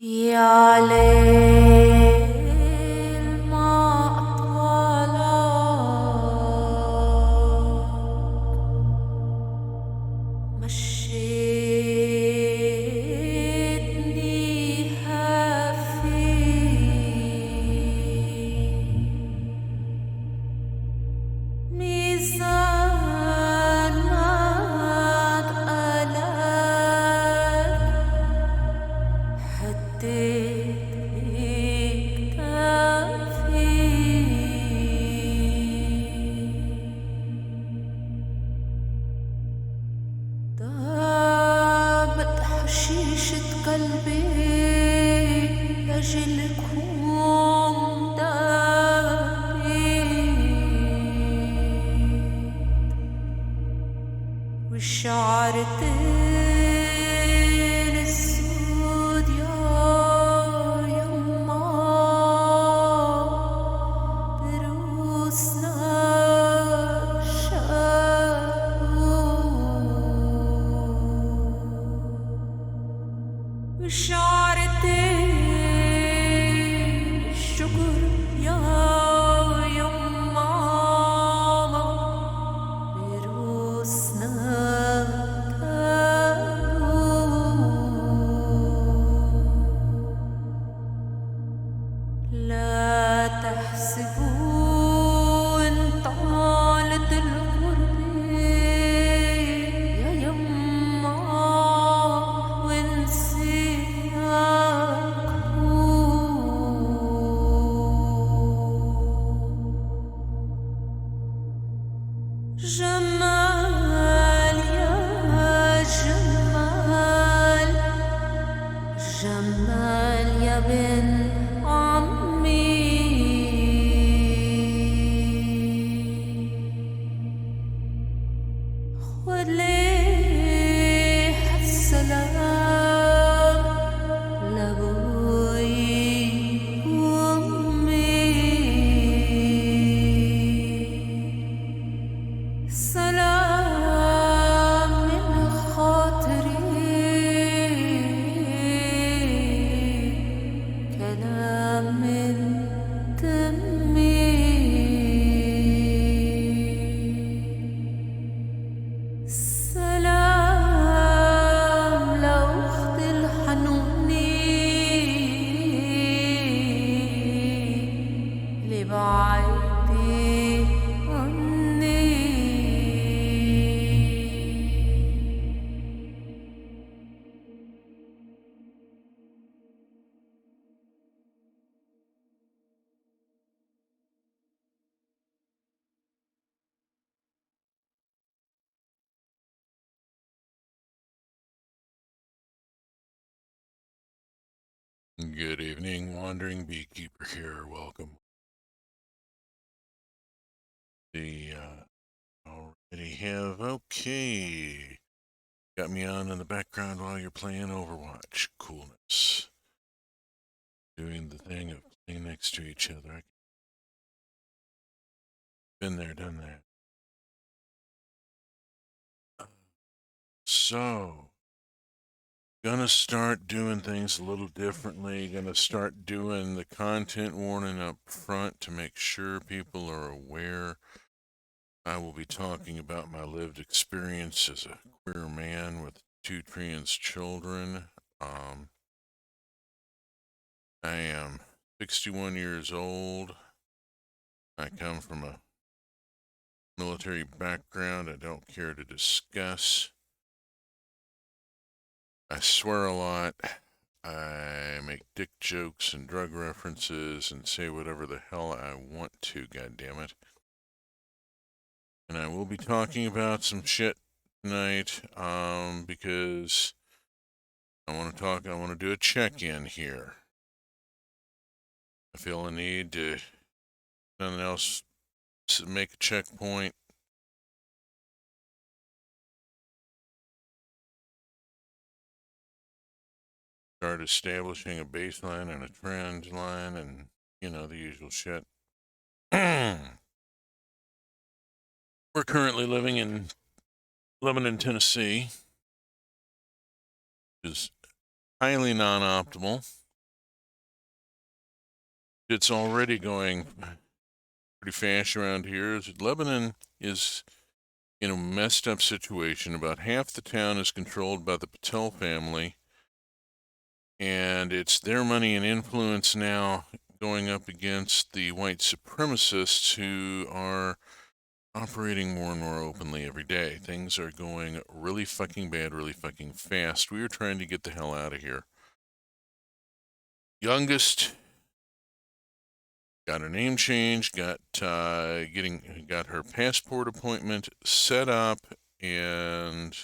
يا ليل ما أطولك مشيتني هافي ميزان ما تقلك هديت كتافي ضابت حشيشة قلبي لأجلكم دابت والشعرتين السود يا يما بروسنا شافوا والشعرتين الشكر يا يما بروسنا لا تحسبوا إن طالت الغربة يا يما ونسياكوا جمال يا جمال جمال يا بن عمي خذ لي السلام لأبوي وأمي سلام من خاطري كلام من دمي سلام لأخت الحنوني لبعيدي عني Good evening, Wandering Beekeeper here. Welcome. Already have, okay. Got me on in the background while you're playing Overwatch. Coolness. Doing the thing of playing next to each other. Been there, done that. So, gonna start doing things a little differently. Gonna start doing the content warning up front to make sure people are aware. I will be talking about my lived experience as a queer man with 2 trans children. I am 61 years old. I come from a military background I don't care to discuss. I swear a lot. I make dick jokes and drug references and say whatever the hell I want to, goddammit. And I will be talking about some shit tonight, because I want to do a check-in here. I feel a need to, nothing else, to make a checkpoint. Start establishing a baseline and a trend line and, the usual shit. We're currently living in Lebanon, Tennessee, which is highly non-optimal. It's already going pretty fast around here. Lebanon is in a messed up situation. About half the town is controlled by the Patel family, and it's their money and influence now going up against the white supremacists who are operating more and more openly every day. Things are going really fucking bad, really fucking fast. We are trying to get the hell out of here. Youngest got her name changed, got her passport appointment set up, and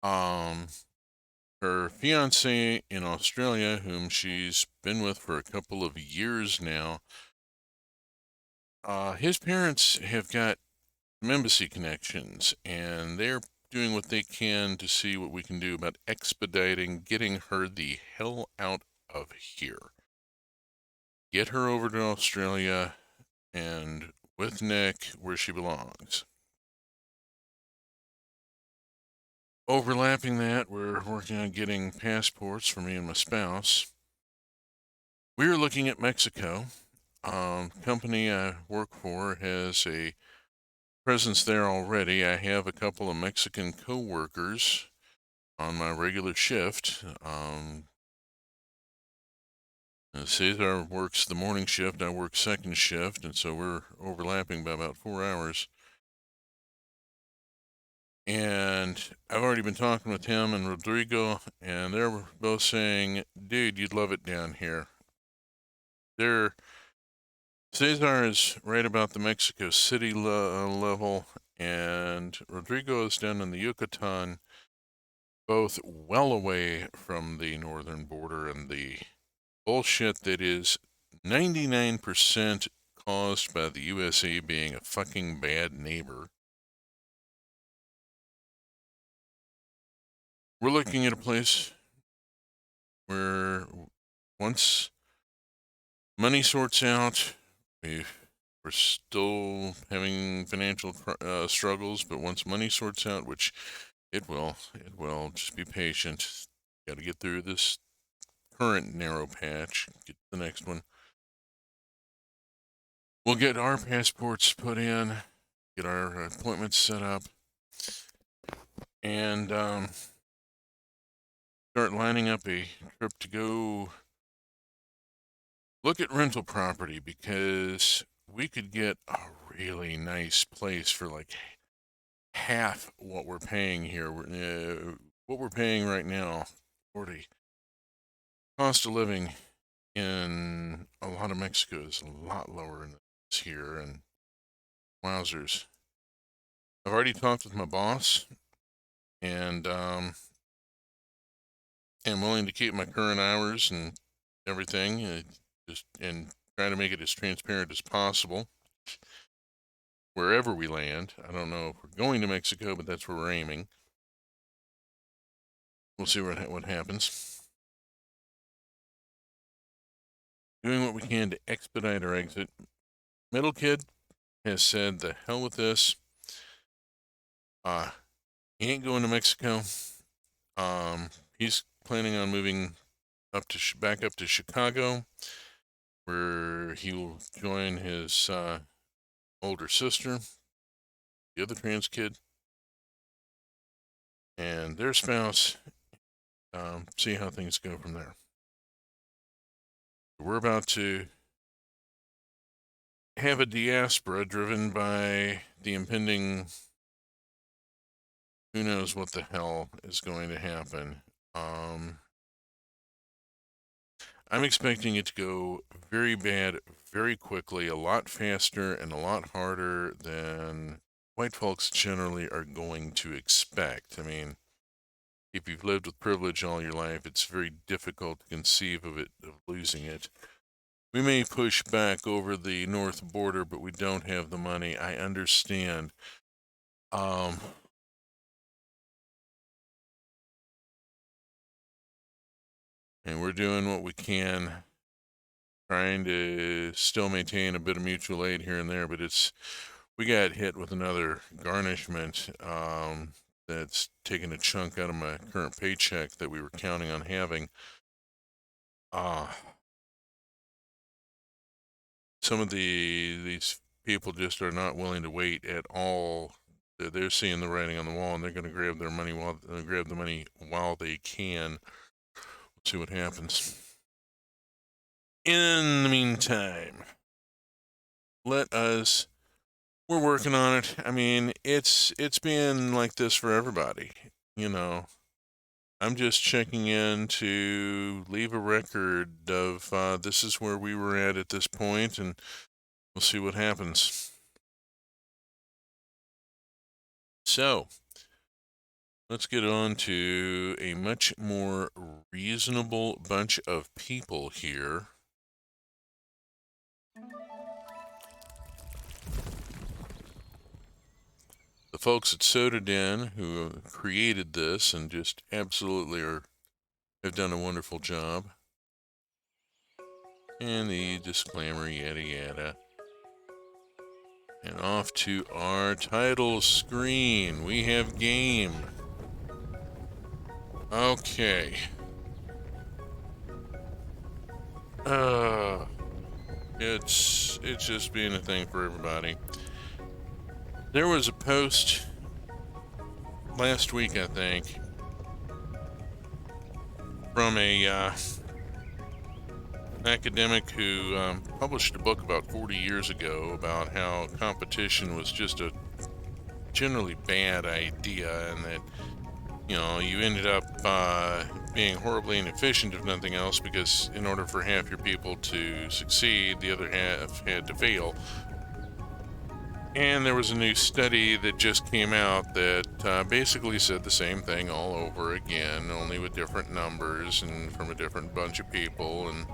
her fiance in Australia, whom she's been with for a couple of years now, his parents have got some embassy connections, and they're doing what they can to see what we can do about expediting getting her the hell out of here. Get her over to Australia and with Nick where she belongs. Overlapping that, we're working on getting passports for me and my spouse. We're looking at Mexico. Company I work for has a presence there already. I have a couple of Mexican co-workers on my regular shift. Cesar works the morning shift, I work second shift, and so we're overlapping by about 4 hours. And I've already been talking with him and Rodrigo, and they're both saying, dude, you'd love it down here. Cesar is right about the Mexico City level, and Rodrigo is down in the Yucatan, both well away from the northern border and the bullshit that is 99% caused by the USA being a fucking bad neighbor. We're looking at a place where once money sorts out, we're still having financial struggles, but once money sorts out, which it will, just be patient. Got to get through this current narrow patch, get to the next one. We'll get our passports put in, get our appointments set up, and start lining up a trip to go look at rental property, because we could get a really nice place for like half what we're paying here. What we're paying right now, 40. Cost of living in a lot of Mexico is a lot lower than it's here, and wowzers. I've already talked with my boss, and am willing to keep my current hours and everything, and try to make it as transparent as possible wherever we land. I don't know if we're going to Mexico, but that's where we're aiming. We'll see what happens. Doing what we can to expedite our exit. Middle kid has said, the hell with this. He ain't going to Mexico. He's planning on moving back up to Chicago, where he will join his older sister, the other trans kid, and their spouse. See how things go from there. We're about to have a diaspora driven by the impending, who knows what the hell is going to happen. I'm expecting it to go very bad very quickly, a lot faster and a lot harder than white folks generally are going to expect. I mean, if you've lived with privilege all your life, it's very difficult to conceive of losing it. We may push back over the north border, but we don't have the money. I understand. And we're doing what we can, trying to still maintain a bit of mutual aid here and there, but we got hit with another garnishment that's taken a chunk out of my current paycheck that we were counting on having. some of these people just are not willing to wait at all. They're seeing the writing on the wall, and they're going to grab their money grab the money while they can. See what happens. In the meantime, we're working on it. I mean, it's been like this for everybody, you know. I'm just checking in to leave a record of this is where we were at this point, and we'll see what happens. So, let's get on to a much more reasonable bunch of people here. The folks at Soda Den who created this and just absolutely have done a wonderful job. And the disclaimer, yada yada. And off to our title screen. We have game. Okay. It's just being a thing for everybody. There was a post last week, I think, from a academic who published a book about 40 years ago about how competition was just a generally bad idea, and that, you know, you ended up being horribly inefficient, if nothing else, because in order for half your people to succeed, the other half had to fail. And there was a new study that just came out that basically said the same thing all over again, only with different numbers and from a different bunch of people. And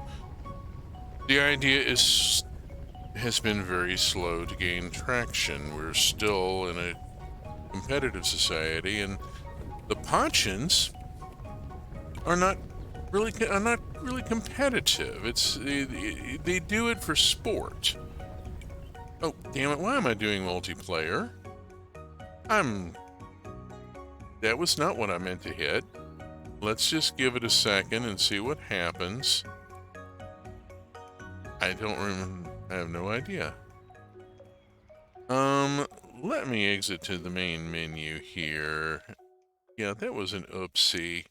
the idea has been very slow to gain traction. We're still in a competitive society, and the Pachans are not really competitive. They do it for sport. Oh, damn it, why am I doing multiplayer? That was not what I meant to hit. Let's just give it a second and see what happens. I have no idea. Let me exit to the main menu here. Yeah, that was an oopsie.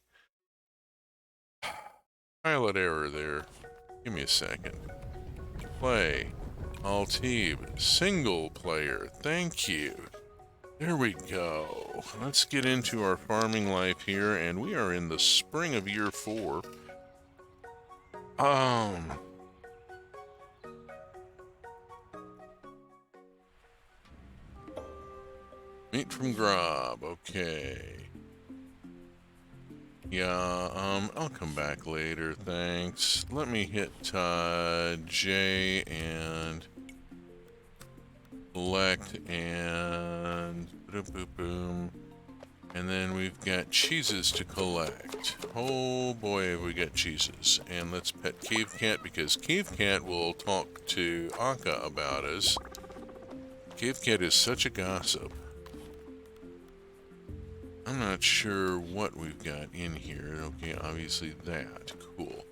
Pilot error there. Give me a second. Play. Alt-Tab. Single player. Thank you. There we go. Let's get into our farming life here, and we are in the spring of year 4. Meat from Grob. Okay. Yeah, I'll come back later, thanks. Let me hit J and select and boom. And then we've got cheeses to collect. Oh boy, have we got cheeses. And let's pet Cave Cat, because Cave Cat will talk to Akka about us. Cave Cat is such a gossip. I'm not sure what we've got in here. Okay, obviously that. Cool.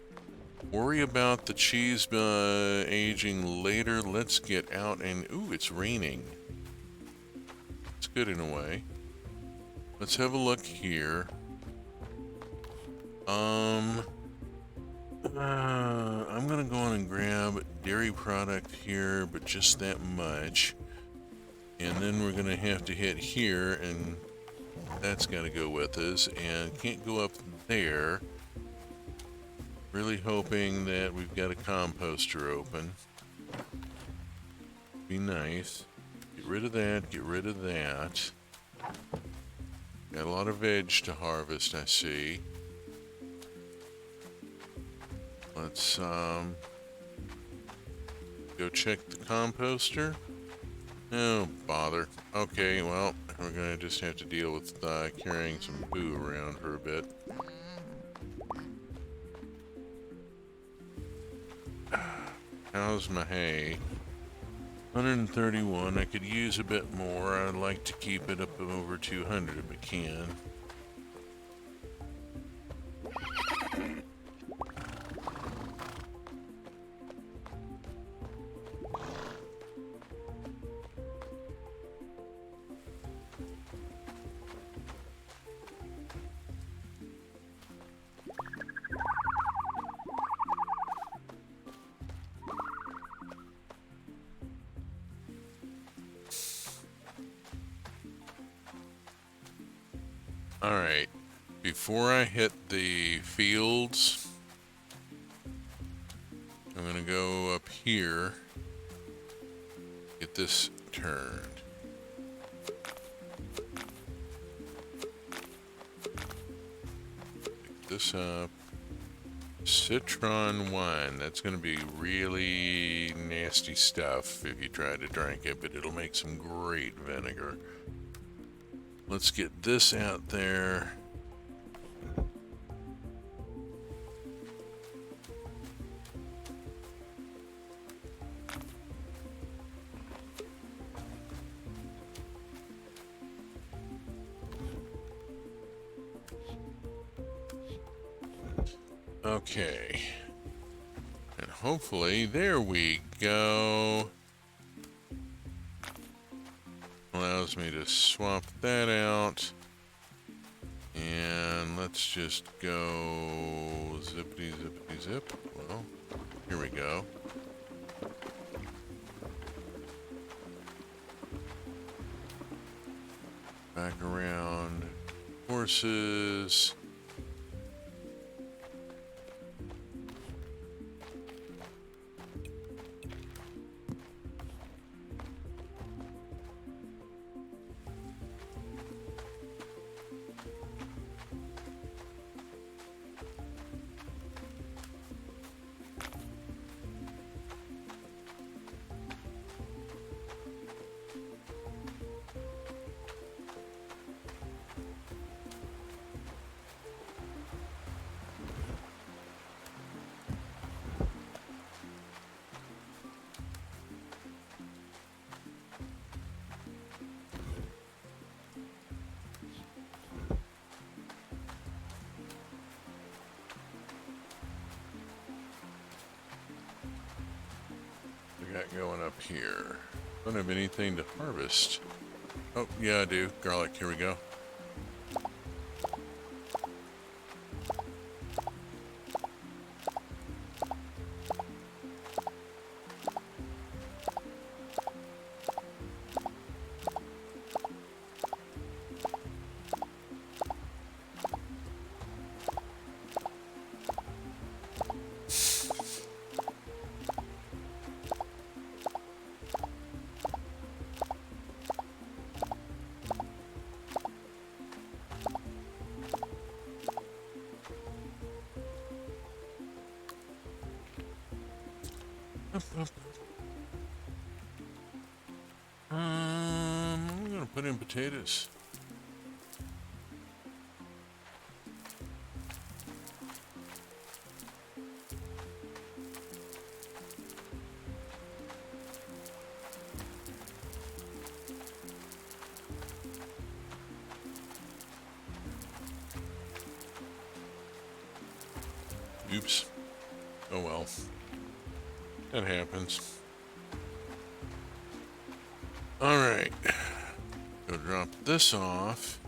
Worry about the cheese aging later. Let's get out and... Ooh, it's raining. It's good in a way. Let's have a look here. I'm gonna go on and grab dairy product here, but just that much. And then we're gonna have to hit here, and that's got to go with us, and can't go up there. Really hoping that we've got a composter open. Be nice. Get rid of that, get rid of that. Got a lot of veg to harvest, I see. Let's go check the composter. Oh, bother. Okay, well, we're gonna just have to deal with carrying some poo around for a bit. How's my hay? 131. I could use a bit more. I'd like to keep it up over 200 if I can. Alright, before I hit the fields, I'm going to go up here, get this turned. Pick this up. Citron wine. That's going to be really nasty stuff if you try to drink it, but it'll make some great vinegar. Let's get this out there. Okay. And hopefully, there we go. Allows me to swap that out. And let's just go zippity zippity zip. Well, here we go. Back around. Horses. We got going up here. Don't have anything to harvest. Oh, yeah, I do. Garlic, here we go. I'm gonna put in potatoes. Oops. Oh well. That happens. Alright. Go drop this off.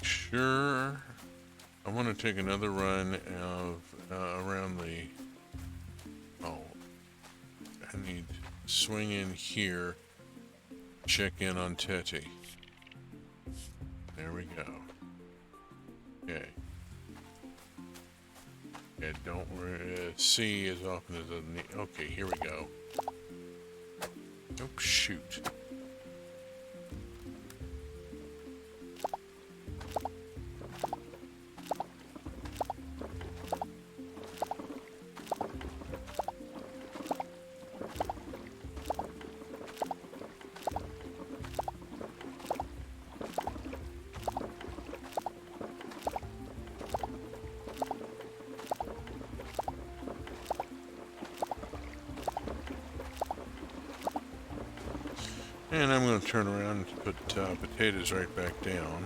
Sure. I want to take another run of around the. Oh, I need to swing in here. Check in on Teddy. There we go. Okay. Yeah, don't see as often as I need. Okay, here we go. Oh shoot. And I'm going to turn around and put potatoes right back down.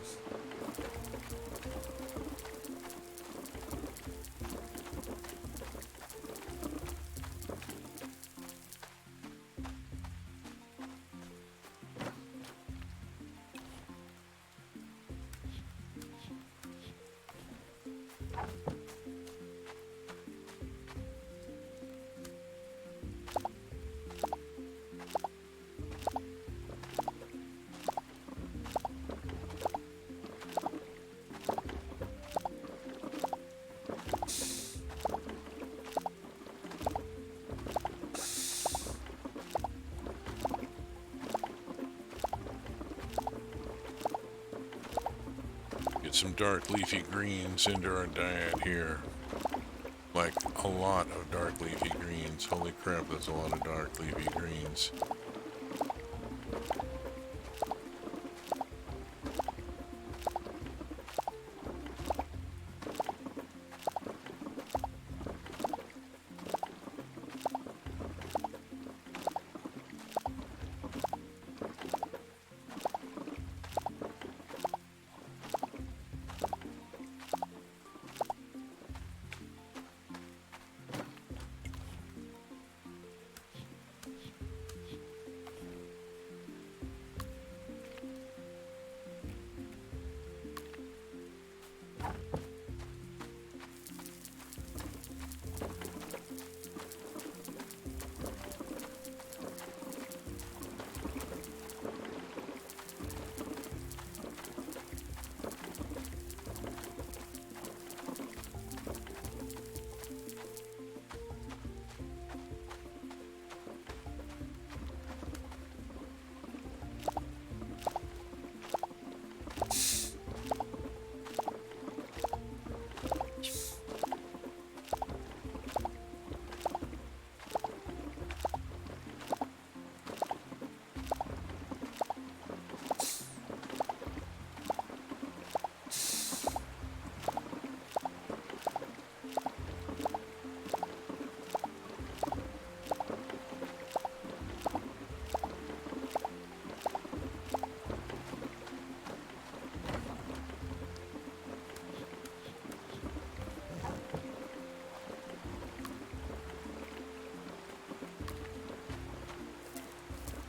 some dark leafy greens into our diet here. Like a lot of dark leafy greens. Holy crap, that's a lot of dark leafy greens.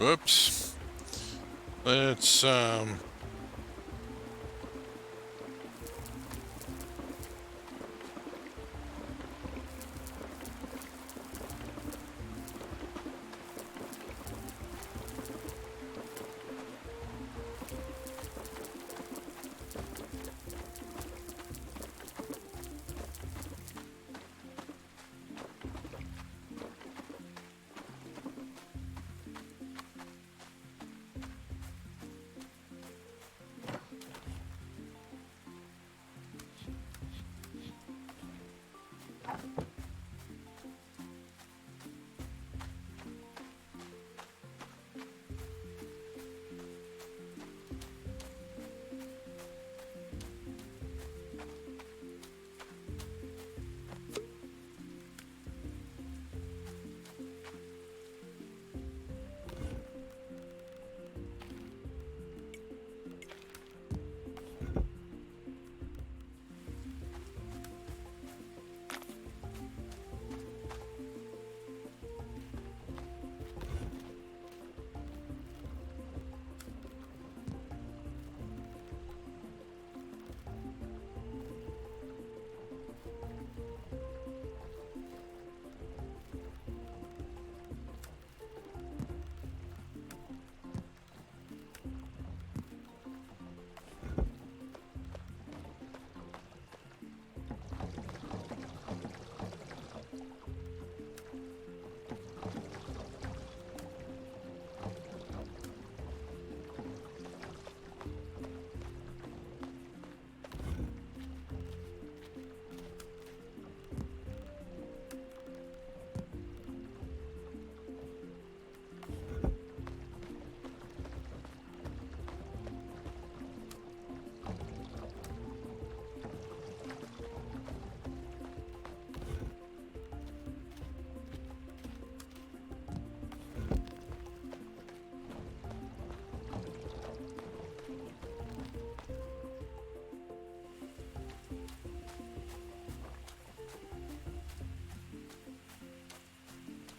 Whoops. Let's,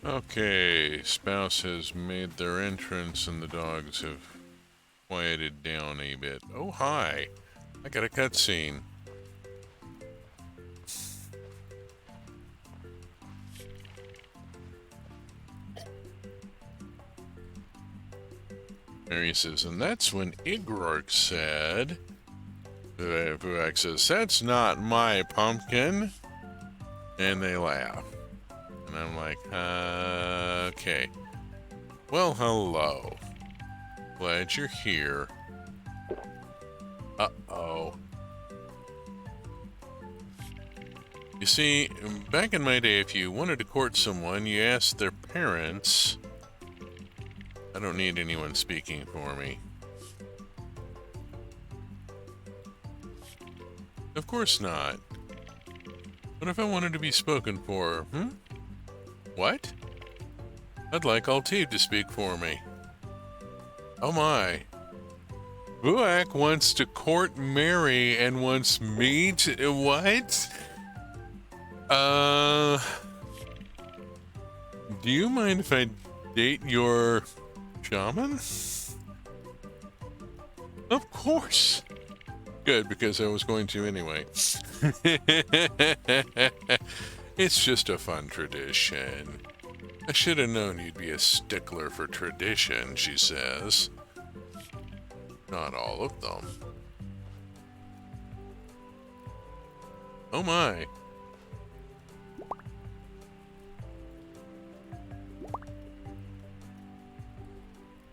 okay, spouse has made their entrance and the dogs have quieted down a bit. Oh, hi. I got a cutscene. Mary says, and that's when Igrork said, Vuak says, that's not my pumpkin. And they laugh. And I'm like, okay. Well, hello. Glad you're here. Uh-oh. You see, back in my day, if you wanted to court someone, you asked their parents. I don't need anyone speaking for me. Of course not. What if I wanted to be spoken for? What? I'd like Altive to speak for me. Oh my. Buak wants to court Mary and wants me to... What? Do you mind if I date your shaman? Of course. Good, because I was going to anyway. It's just a fun tradition. I should have known you'd be a stickler for tradition, she says. Not all of them. Oh my.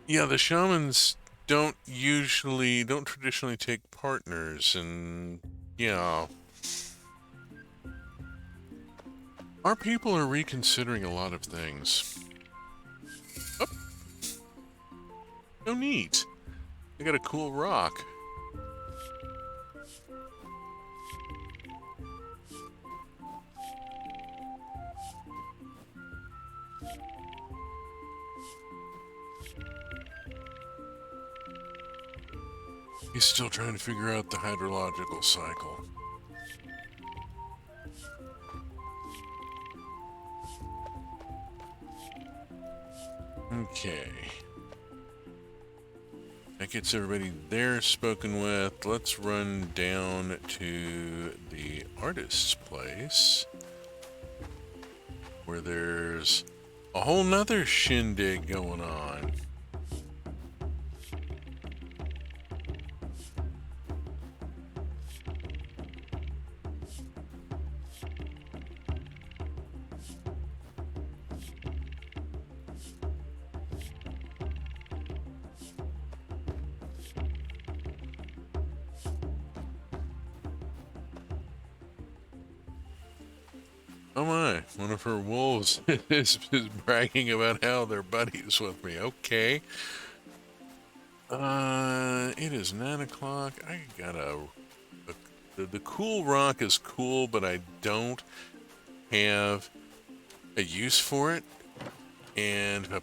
Yeah, the shamans don't traditionally take partners, and yeah. Our people are reconsidering a lot of things. Oh, so neat. They got a cool rock. He's still trying to figure out the hydrological cycle. Okay. That gets everybody there spoken with. Let's run down to the artist's place, where there's a whole nother shindig going on. Oh my, one of her wolves is bragging about how they're buddies with me. Okay. It is 9 o'clock. I got the cool rock is cool, but I don't have a use for it. And if I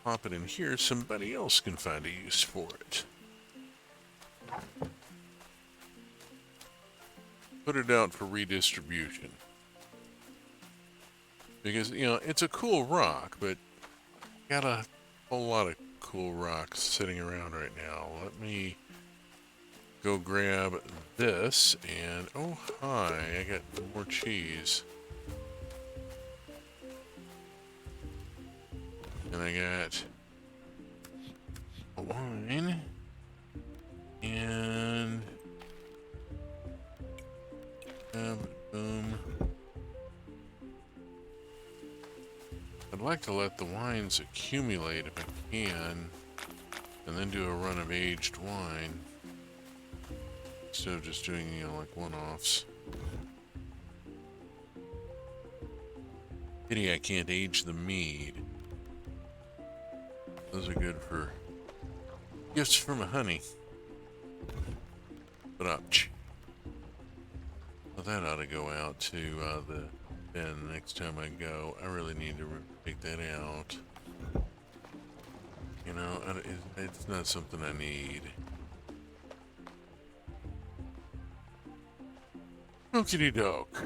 pop it in here, somebody else can find a use for it. Put it out for redistribution. Because, you know, it's a cool rock, but got a whole lot of cool rocks sitting around right now. Let me go grab this, and oh hi, I got more cheese. And I got a wine, and boom. I'd like to let the wines accumulate if I can, and then do a run of aged wine, instead of just doing, you know, like one-offs. Pity I can't age the mead. Those are good for gifts from a honey. But ouch. Well, that ought to go out to the bin next time I go. I really need to take that out. You know, it's not something I need. Okie doke.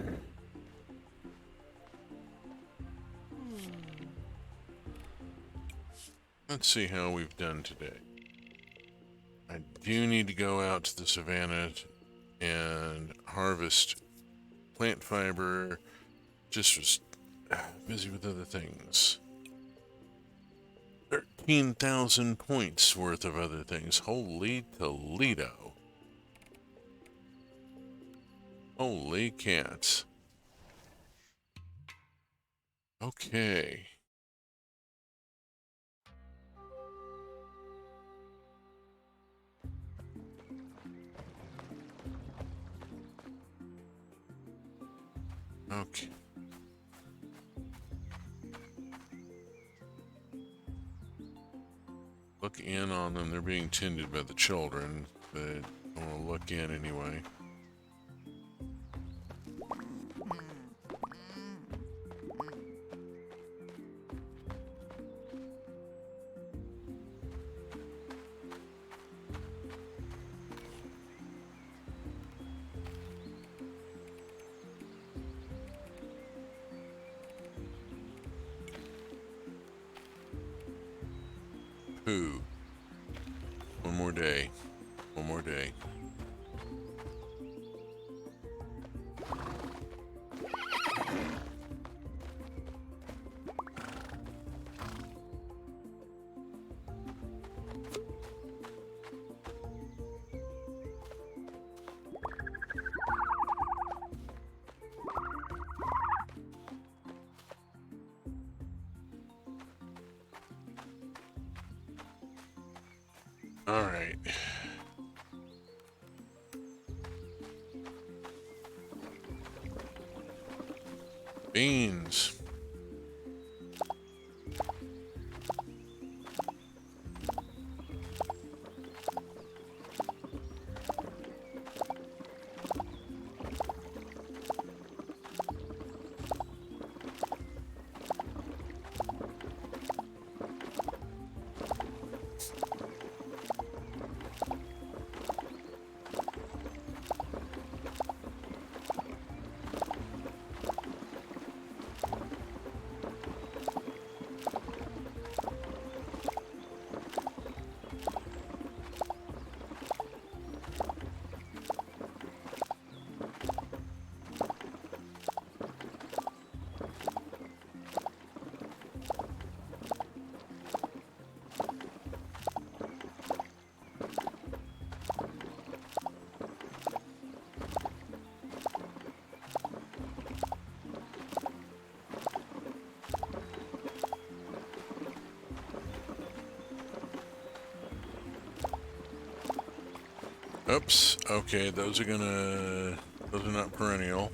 Let's see how we've done today. I do need to go out to the savannah and harvest plant fiber. Just was busy with other things. 13,000 points worth of other things. Holy Toledo. Holy cats. Okay. Okay. Look in on them. They're being tended by the children, but I want to look in anyway. Pooh. One more day. One more day. All right. Beans. Oops. Okay, those are not perennial,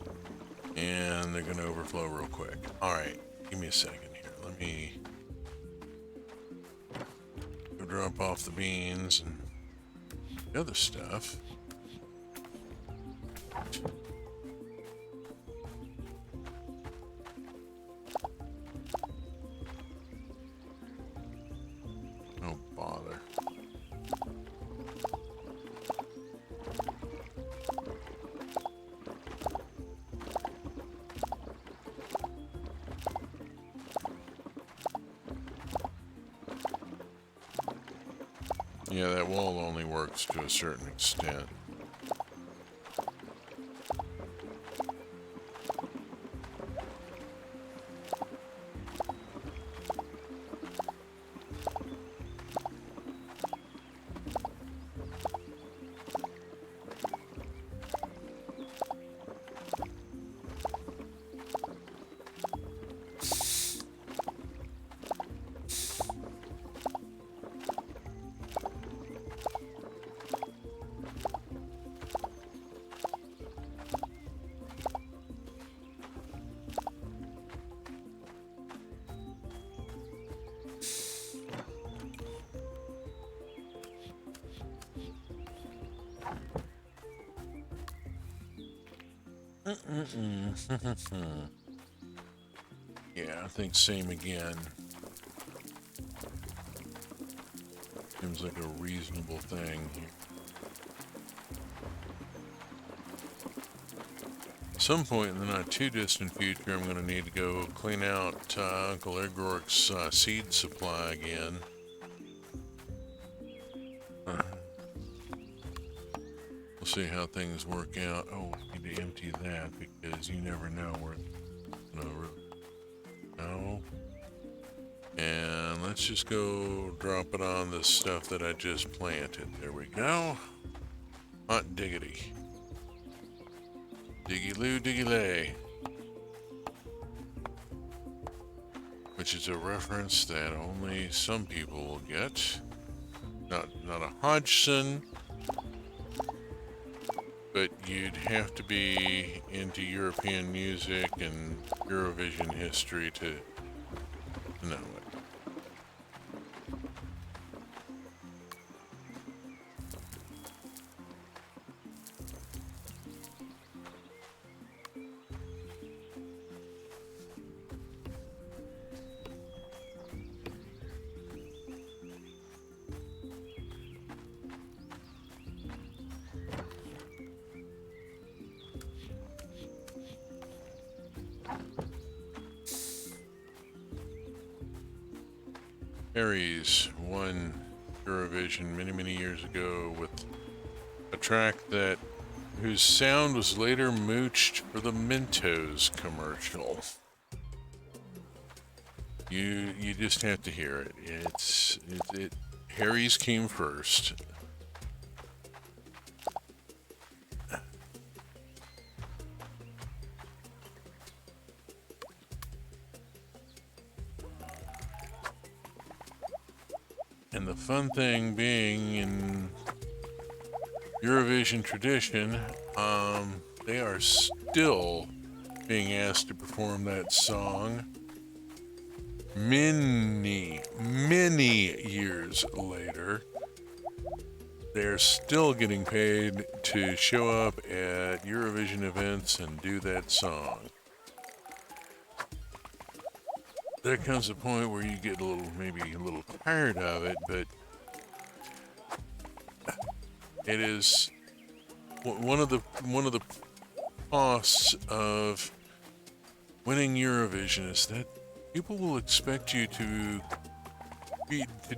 and they're gonna overflow real quick. All right, give me a second here. Let me go drop off the beans and the other stuff. Oh bother. Yeah, that wall only works to a certain extent. Yeah, I think same again. Seems like a reasonable thing. At some point in the not too distant future, I'm going to need to go clean out Uncle Egork's seed supply again. We'll see how things work out. Oh, I need to empty that because you never know where it's going to go. And let's just go drop it on the stuff that I just planted. There we go. Hot diggity. Diggy-loo, diggy-lay. Which is a reference that only some people will get. Not a Hodgson. but you'd have to be into European music and Eurovision history to know it. Harry's won Eurovision many, many years ago with a track whose sound was later mooched for the Mentos commercial. You just have to hear it. Harry's came first. And the fun thing being in Eurovision tradition, they are still being asked to perform that song many, many years later. They're still getting paid to show up at Eurovision events and do that song. There comes a point where you get maybe a little tired of it, but it is one of the costs of winning Eurovision is that people will expect you to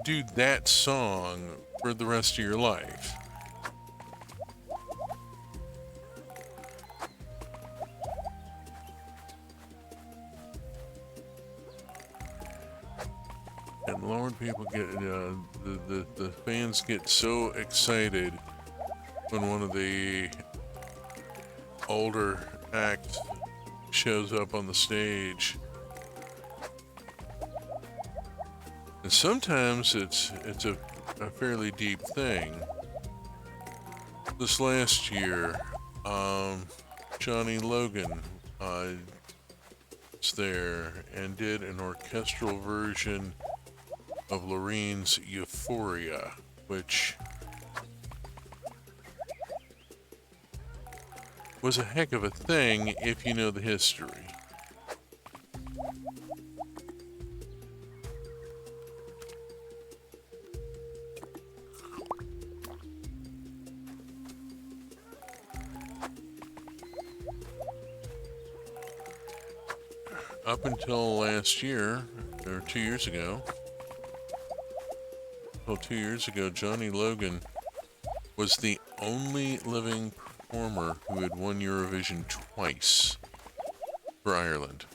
do that song for the rest of your life. And Lord, people get the fans get so excited when one of the older acts shows up on the stage. And sometimes it's a fairly deep thing. This last year, Johnny Logan was there and did an orchestral version of Lorene's Euphoria, which was a heck of a thing if you know the history. Up until last year, or 2 years ago, Johnny Logan was the only living performer who had won Eurovision twice for Ireland.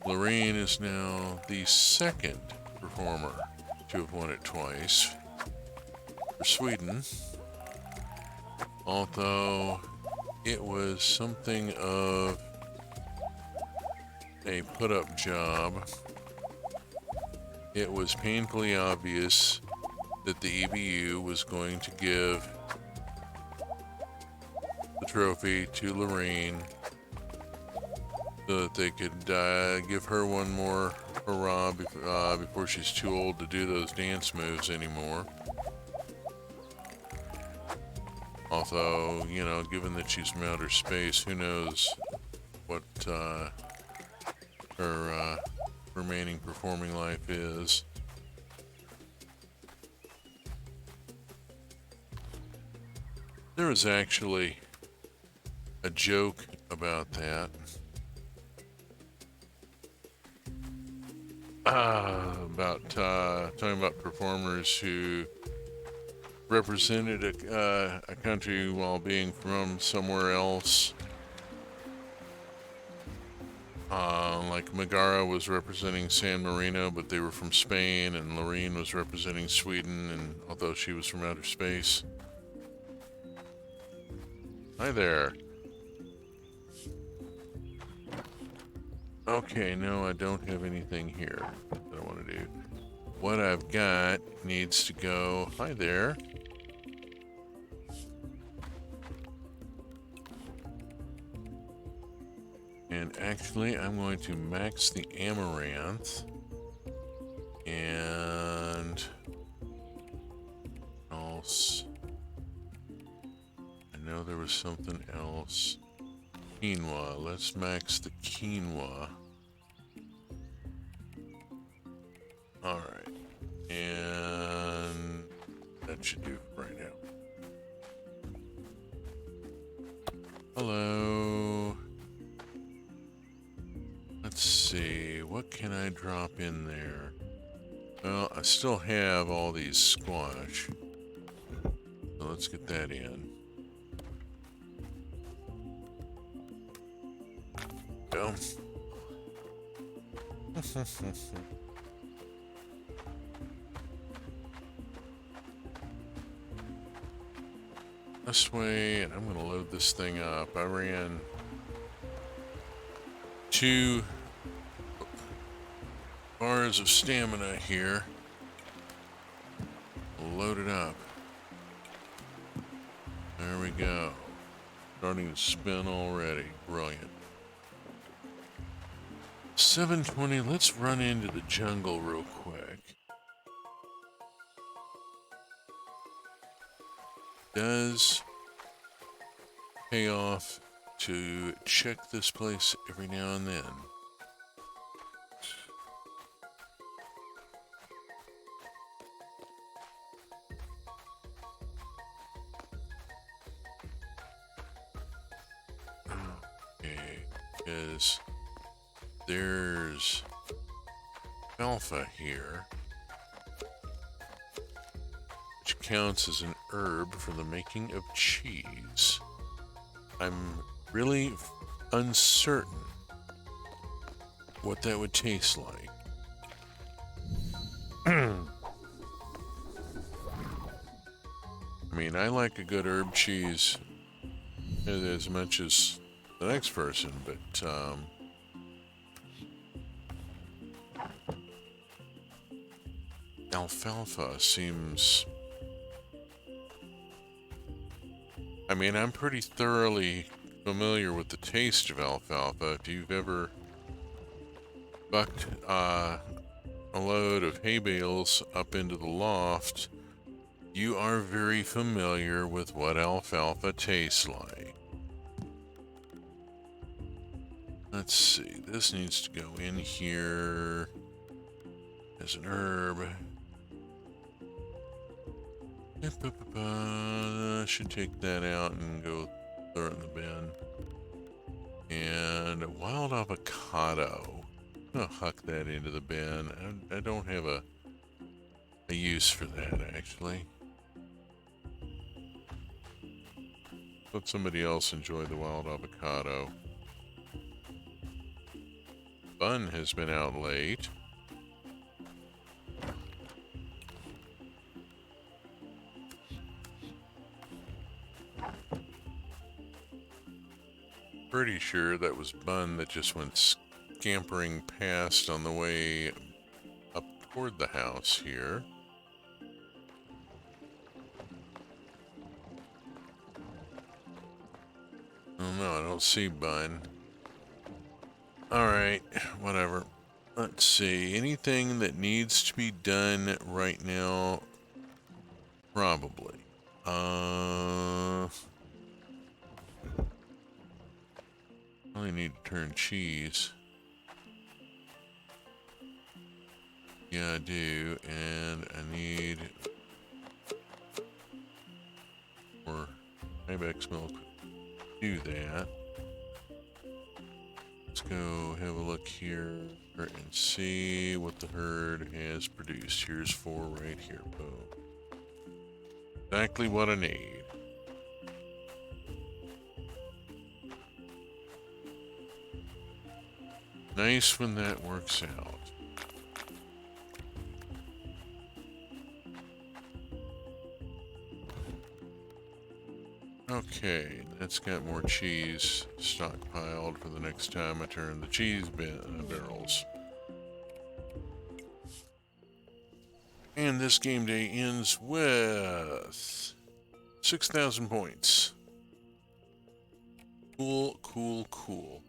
Loreen is now the second performer to have won it twice for Sweden, although it was something of a put-up job. It was painfully obvious that the EBU was going to give the trophy to Loreen so that they could give her one more hurrah before she's too old to do those dance moves anymore. Although, given that she's from outer space, who knows what her remaining performing life is. There was actually a joke about that. About talking about performers who represented a country while being from somewhere else. Like Megara was representing San Marino, but they were from Spain, and Loreen was representing Sweden, and although she was from outer space. Hi there. Okay, no, I don't have anything here that I want to do. What I've got needs to go. Hi there. And actually, I'm going to max the amaranth. And else. I know there was something else. Quinoa. Let's max the quinoa. Alright. And that should do for right now. Hello. Let's see. What can I drop in there? Well, I still have all these squash. So let's get that in. Go. This way, and I'm going to load this thing up. I ran 2 bars of stamina here. Load it up. There we go. Starting to spin already. Brilliant. 7:20. Let's run into the jungle real quick. Does pay off to check this place every now and then. Okay, because there's alpha here, which counts as an herb for the making of cheese. I'm really uncertain what that would taste like. I mean, I like a good herb cheese as much as the next person, but alfalfa seems... I mean, I'm pretty thoroughly familiar with the taste of alfalfa. If you've ever bucked a load of hay bales up into the loft, you are very familiar with what alfalfa tastes like. Let's see, this needs to go in here as an herb. Should take that out and go throw it in the bin. And a wild avocado. I'm gonna huck that into the bin. I don't have a use for that, actually. Let somebody else enjoy the wild avocado. Bun has been out late. Pretty sure that was Bun that just went scampering past on the way up toward the house here. Oh no, I don't see Bun. Alright, whatever. Let's see, anything that needs to be done right now? Probably. I need to turn cheese. Yeah, I do, and I need more Ibex milk to do that. Let's go have a look here and see what the herd has produced. Here's 4 right here. Boom. Exactly what I need. Nice when that works out. Okay. Okay, that's got more cheese stockpiled for the next time I turn the cheese barrels. And this game day ends with 6,000 points. Cool, cool, cool.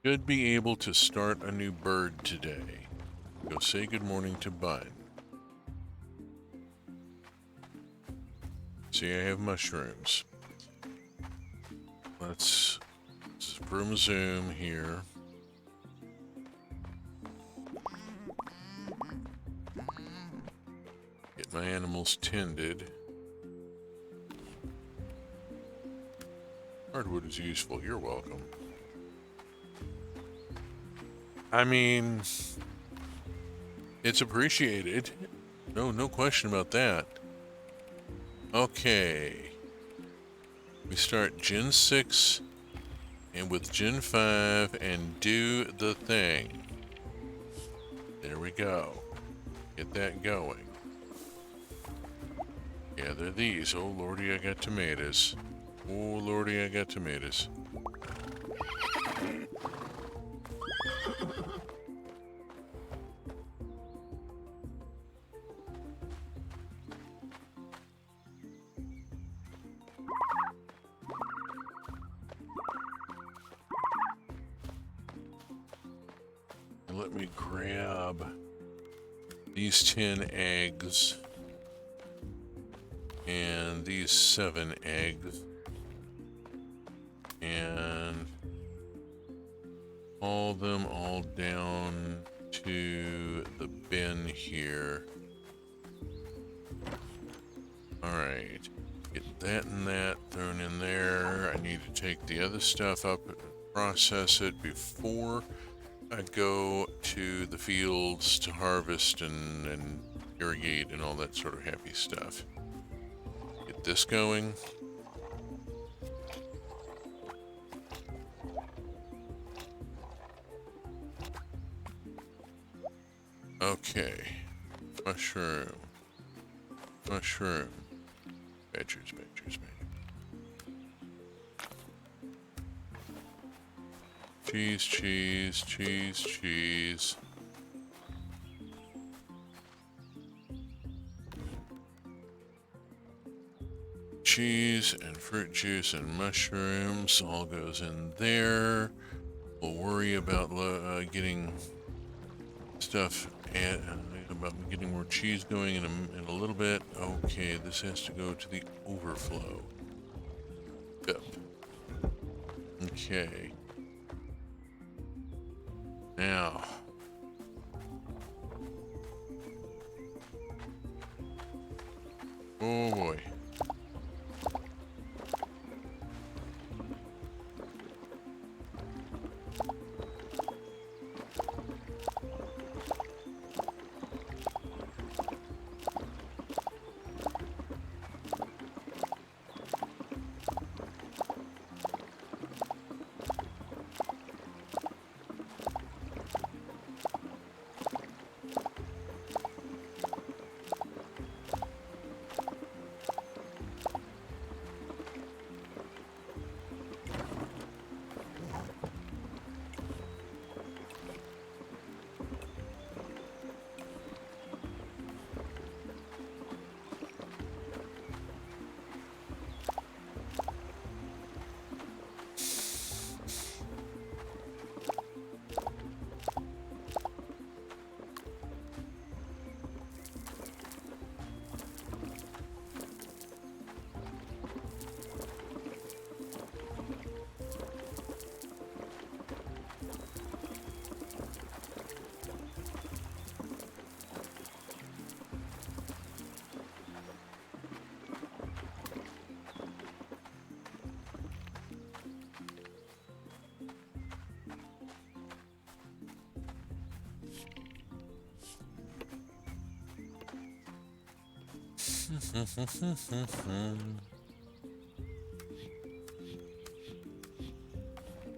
Should be able to start a new bird today. Go say good morning to Bud. See, I have mushrooms. Let's vroom zoom here. Get my animals tended. Hardwood is useful. You're welcome. I mean, it's appreciated. No question about that. Okay. We start Gen 6 and with Gen 5 and do the thing. There we go. Get that going. Gather these. Oh lordy, I got tomatoes. Oh lordy, I got tomatoes. Let me grab these 10 eggs and these 7 eggs and haul them all down to the bin here. Alright, get that and that thrown in there. I need to take the other stuff up and process it before I go to the fields to harvest and irrigate and all that sort of happy stuff. Get this going. Okay. Mushroom. Mushroom. Badgers. Cheese. Cheese and fruit juice and mushrooms all goes in there. We'll worry about getting stuff about getting more cheese going in a little bit. Okay, this has to go to the overflow. Yep. Okay. Now. Oh boy.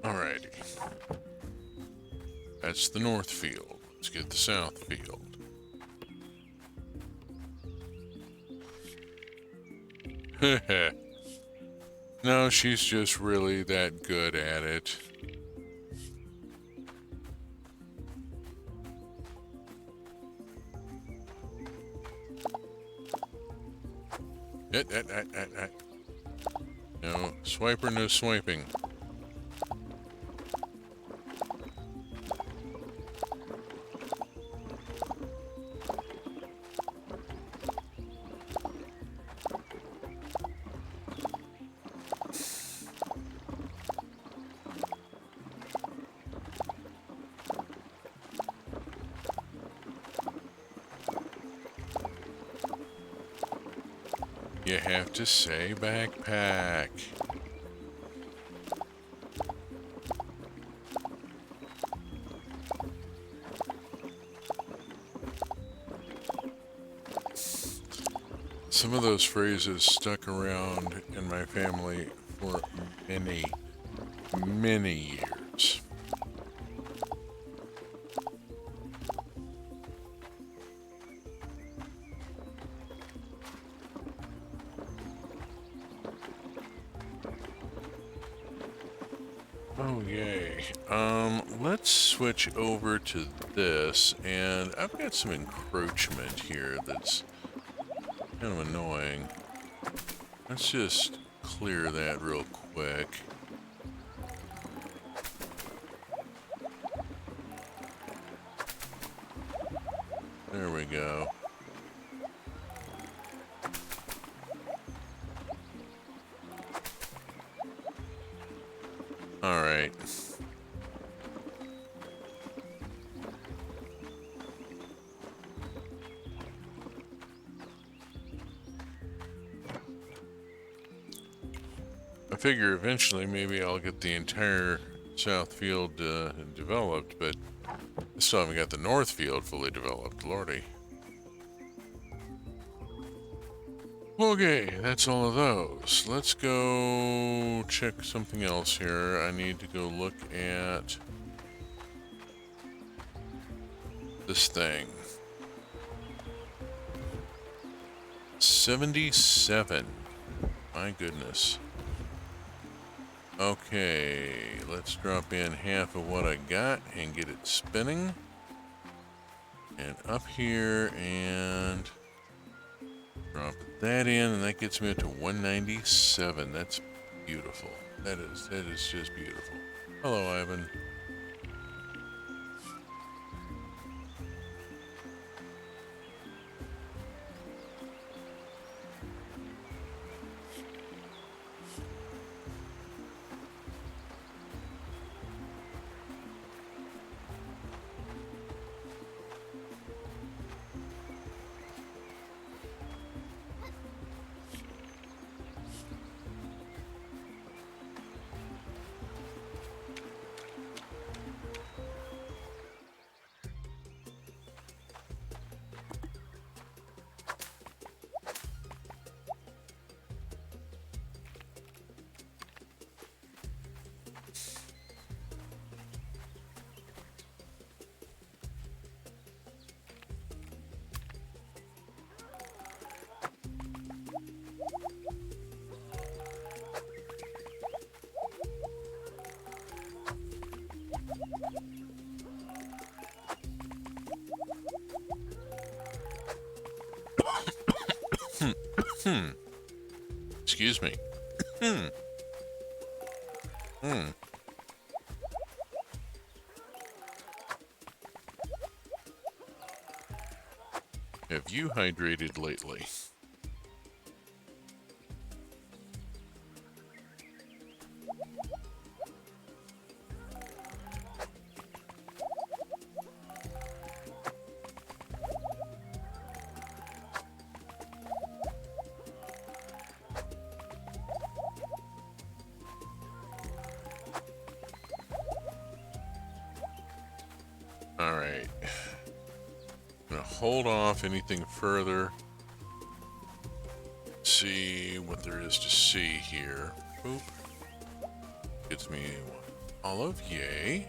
Alrighty. That's the north field. Let's get the south field. No, she's just really that good at it. No, swiper, no swiping. You have to say backpack. Some of those phrases stuck around in my family for many, many years. Oh, yay. Let's switch over to this, and I've got some encroachment here that's kind of annoying. Let's just clear that real quick. There we go. All right. I figure eventually maybe I'll get the entire south field developed, but I still haven't got the north field fully developed, lordy. Okay, that's all of those. Let's go check something else here. I need to go look at this thing. 77. My goodness. Okay, let's drop in half of what I got and get it spinning. And up here and drop that in, and that gets me up to 197. That's beautiful. That is just beautiful. Hello, Ivan. Excuse me. Have you hydrated lately? All right. I'm gonna hold off anything further. See what there is to see here. Boop. Gets me olive, yay.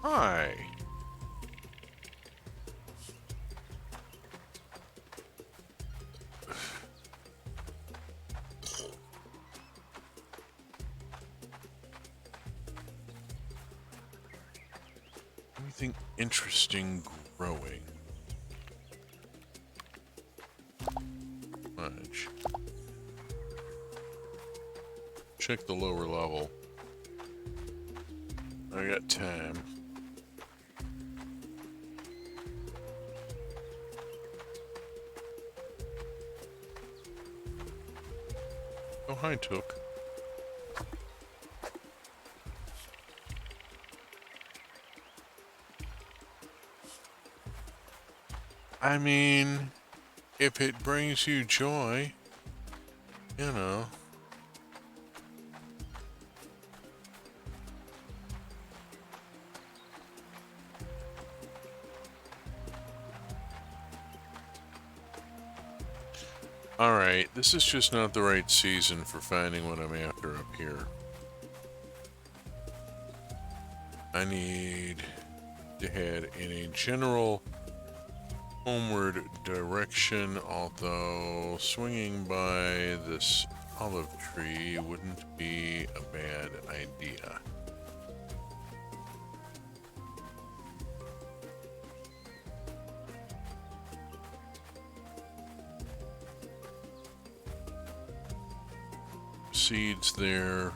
Hi. Anything interesting growing? Much. Check the lower level. I got time. Oh, hi, Took. I mean, if it brings you joy, you know. Alright, this is just not the right season for finding what I'm after up here. I need to head in a general homeward direction, although swinging by this olive tree wouldn't be a bad idea. Seeds there.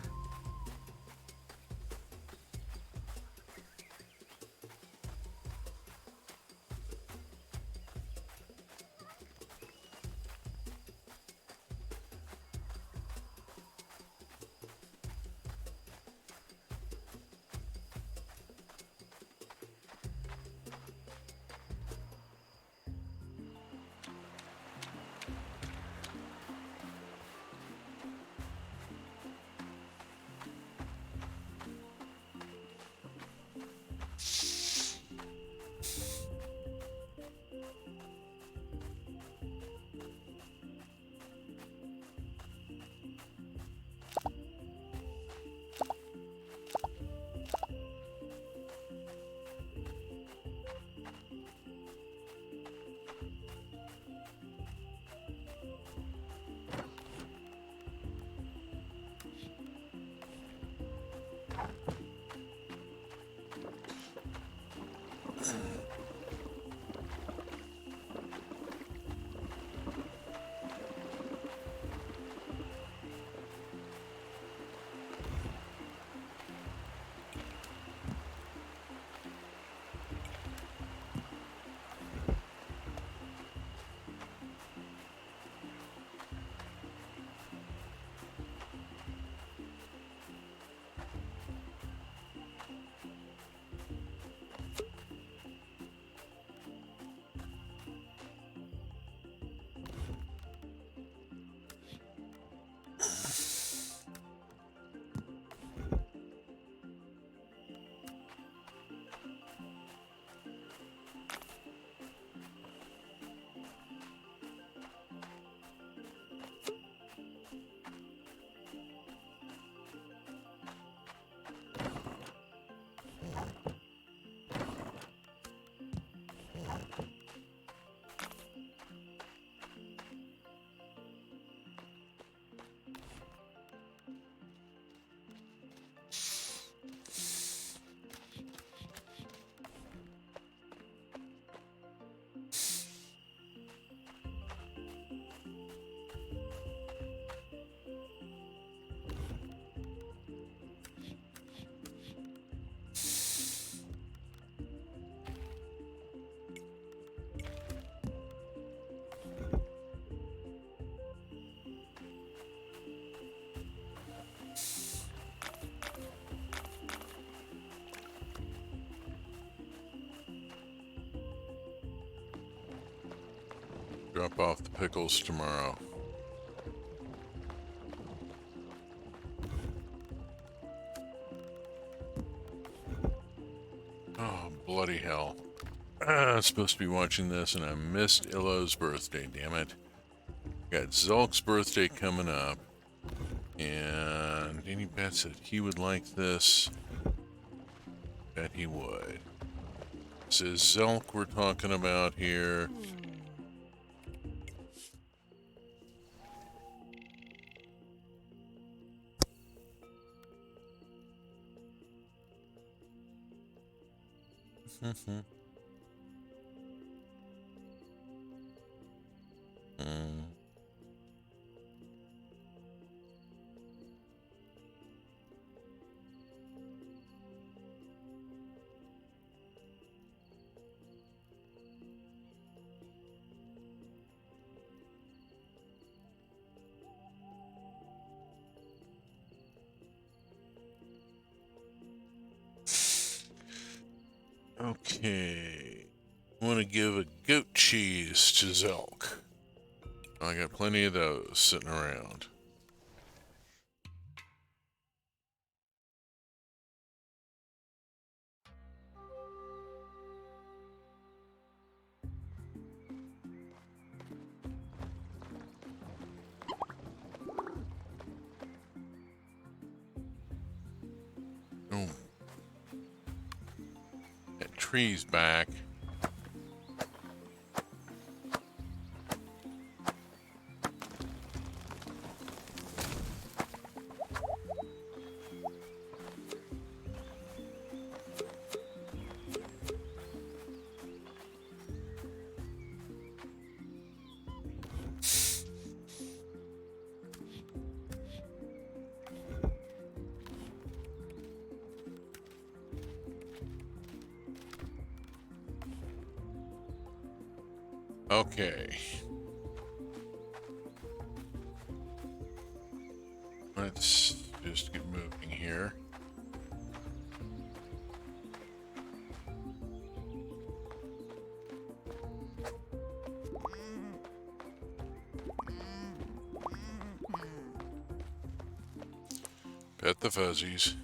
Drop off the pickles tomorrow. Oh, bloody hell. I'm supposed to be watching this and I missed Illo's birthday, damn it. Got Zulk's birthday coming up. And any bets that he would like this? Bet he would. This is Zelk we're talking about here. Okay. I want to give a goat cheese to Zelk. I got plenty of those sitting around. Oh. That tree's back. Okay. Let's just get moving here. Pet the fuzzies.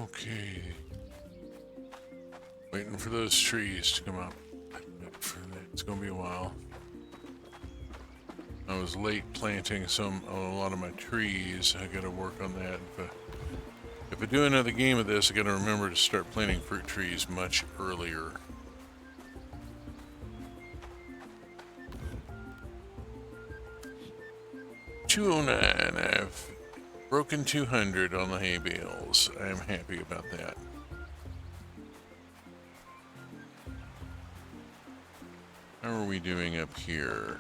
Okay. Waiting for those trees to come up. It's gonna be a while. I was late planting a lot of my trees. I gotta work on that. If I do another game of this, I gotta remember to start planting fruit trees much earlier. 209. I've broken 200 on the hay bales. I'm happy about that. How are we doing up here?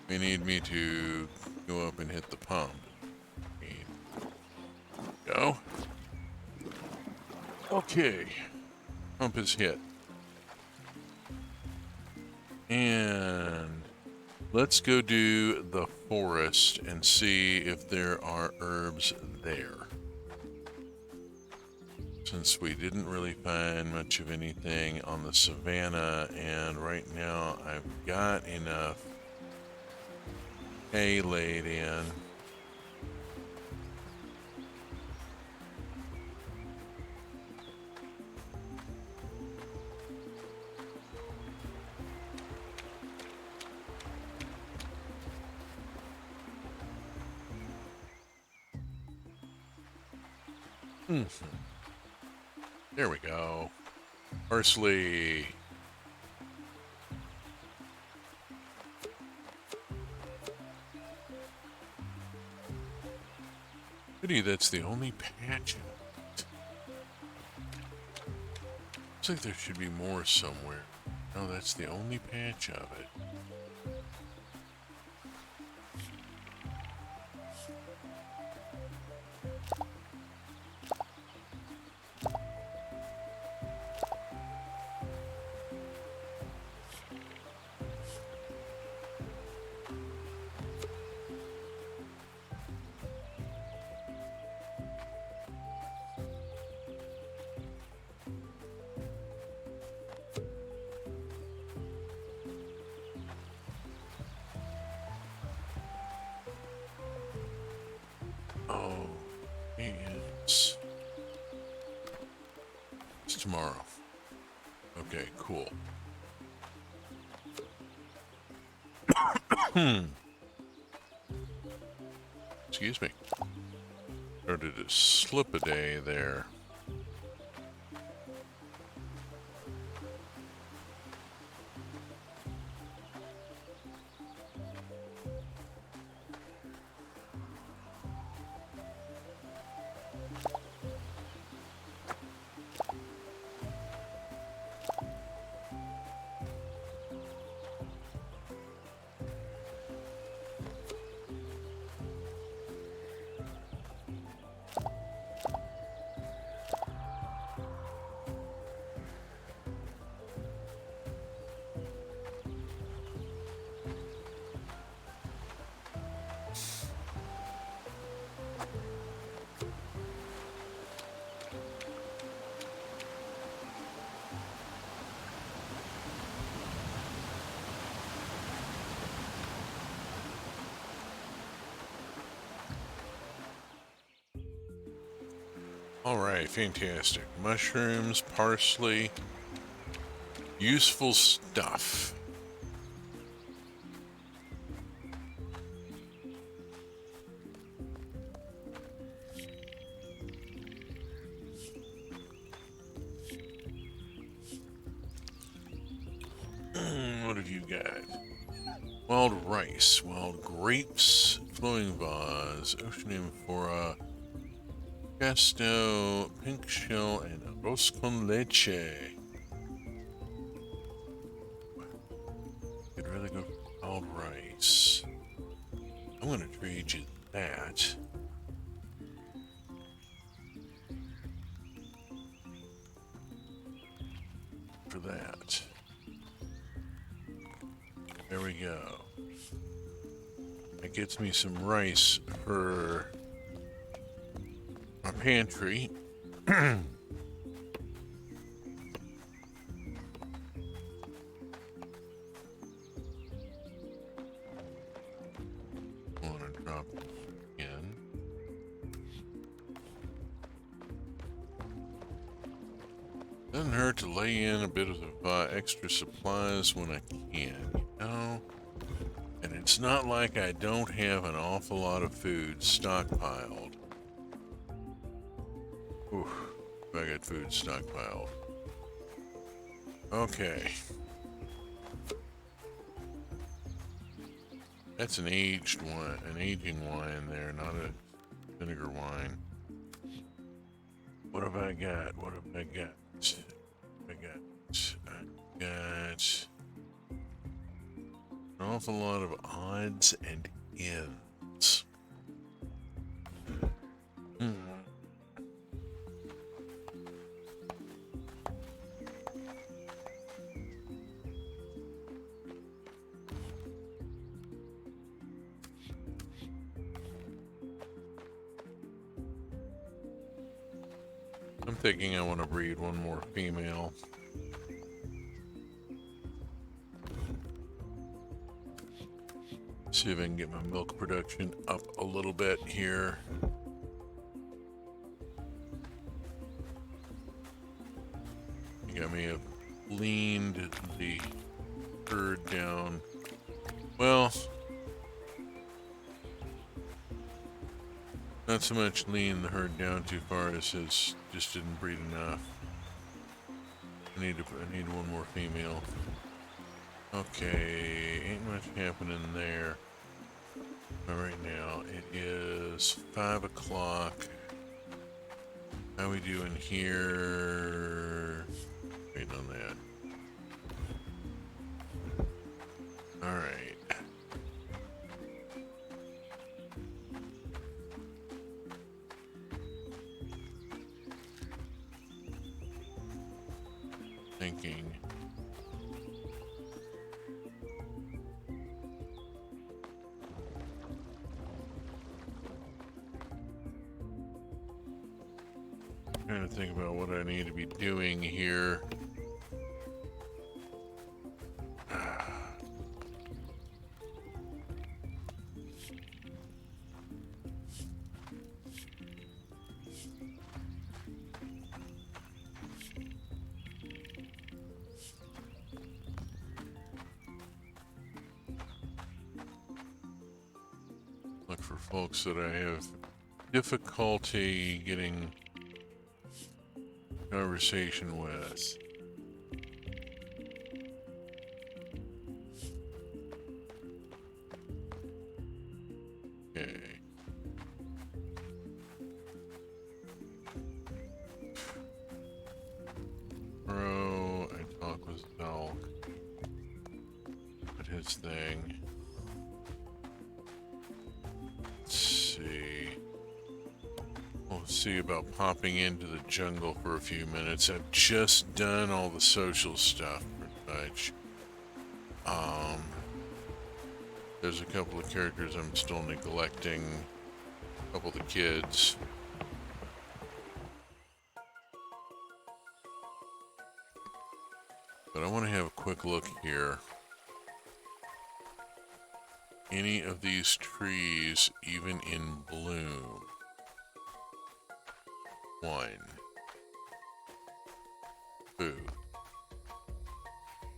They need me to go up and hit the pump. Go. Okay. Pump is hit. And let's go do the forest and see if there are herbs there. Since we didn't really find much of anything on the savannah, and right now I've got enough hay laid in. There we go. Parsley. Pity that's the only patch. Looks like there should be more somewhere. No, that's the only patch of it. Oh, it's tomorrow. Okay, cool. Excuse me. Started to slip a day there. All right, fantastic. Mushrooms, parsley, useful stuff. What have you got? Wild rice, wild grapes, flowing vase, ocean amphora, pesto, pink shell, and arroz con leche. I'd rather go for wild rice. I'm gonna trade you that. For that. There we go. That gets me some rice for my pantry. I want to drop it in. Doesn't hurt to lay in a bit of extra supplies when I can, you know? And it's not like I don't have an awful lot of food stockpiled. Oof, I got food stockpiled. Okay. That's an aged wine, an aging wine there, not a vinegar wine. What have I got? What have I got? I got an awful lot of odds and ends. I'm thinking I want to breed one more female. See if I can get my milk production up a little bit here. I think I may have leaned the herd down. Well, not so much lean the herd down too far as just didn't breed enough. I need one more female. Okay, ain't much happening there. But right now it is 5 o'clock. How we doing here? Waiting on that. All right. Thinking. Trying to think about what I need to be doing here. Look for folks that I have difficulty getting conversation with. Okay. Bro, I talk with Zelk. At his thing. Let's see. We'll see about popping into the jungle for a few minutes. I've just done all the social stuff, pretty much. There's a couple of characters I'm still neglecting. A couple of the kids. But I want to have a quick look here. Any of these trees even in bloom? Wine. Food.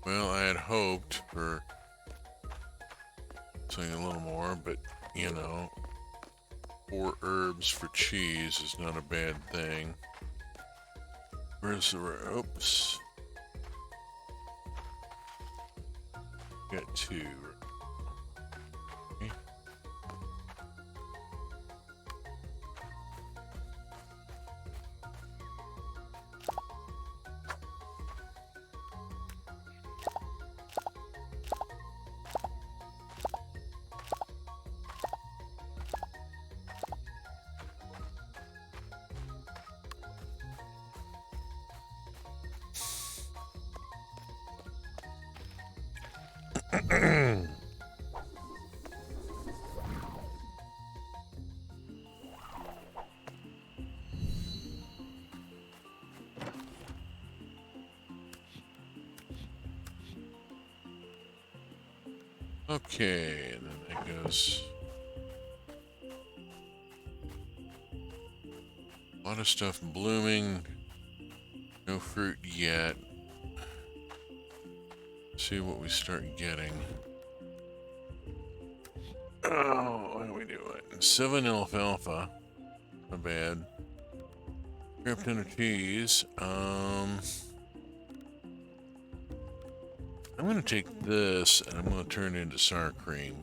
Well, I had hoped for something a little more, but you know, 4 herbs for cheese is not a bad thing. Where's the oops? Got 2. Okay. Okay, and then that goes. A lot of stuff blooming. No fruit yet. See what we start getting. Oh, what are we doing? 7 alfalfa. Not bad. Krypton of cheese. I'm gonna take this and I'm gonna turn it into sour cream.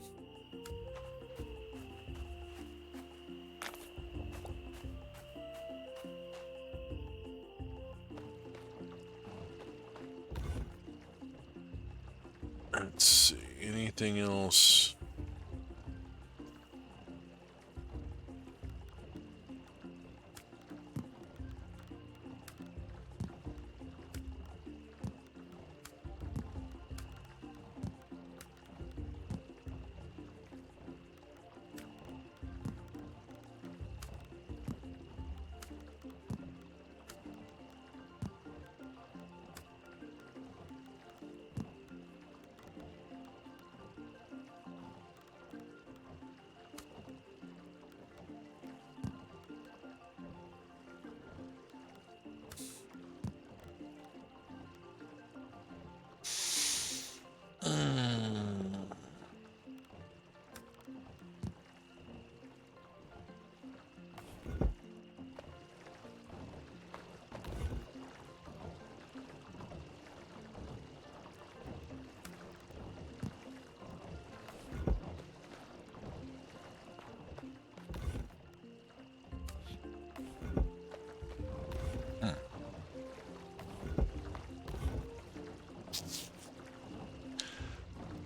Let's see, anything else?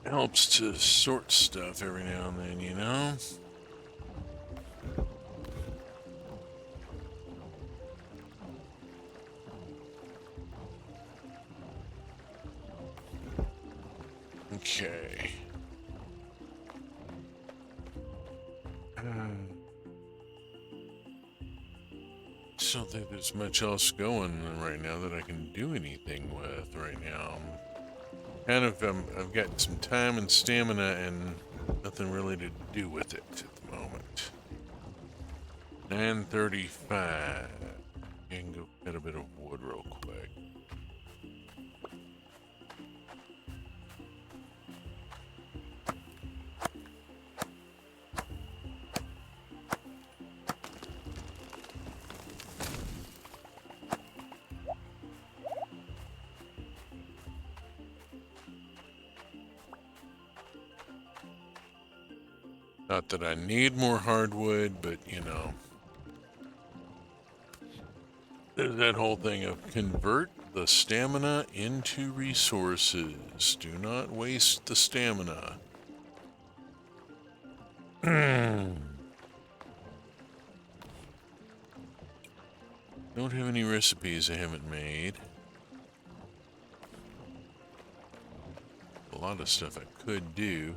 Helps to sort stuff every now and then, you know? Okay. Just don't think there's much else going right now that I can do anything with right now. I've got some time and stamina and nothing really to do with it at the moment. 9:35. I can go get a bit of wood real quick. Not that I need more hardwood, but you know. There's that whole thing of convert the stamina into resources. Do not waste the stamina. Don't have any recipes I haven't made. A lot of stuff I could do.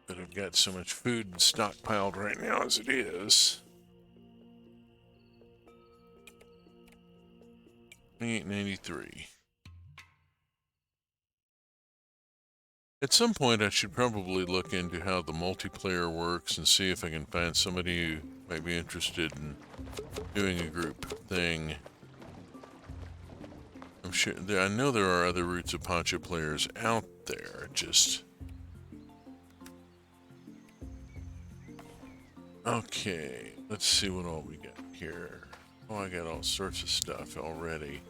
But I've got so much food stockpiled right now as it is. 2893. At some point, I should probably look into how the multiplayer works and see if I can find somebody who might be interested in doing a group thing. I'm sure I know there are other Roots of Pacha players out there. Just okay. Let's see what all we got here. Oh, I got all sorts of stuff already.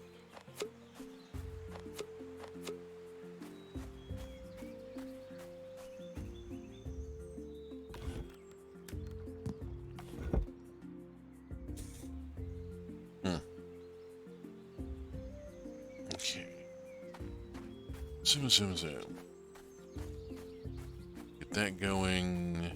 Okay. Zoom, zoom, zoom. Get that going.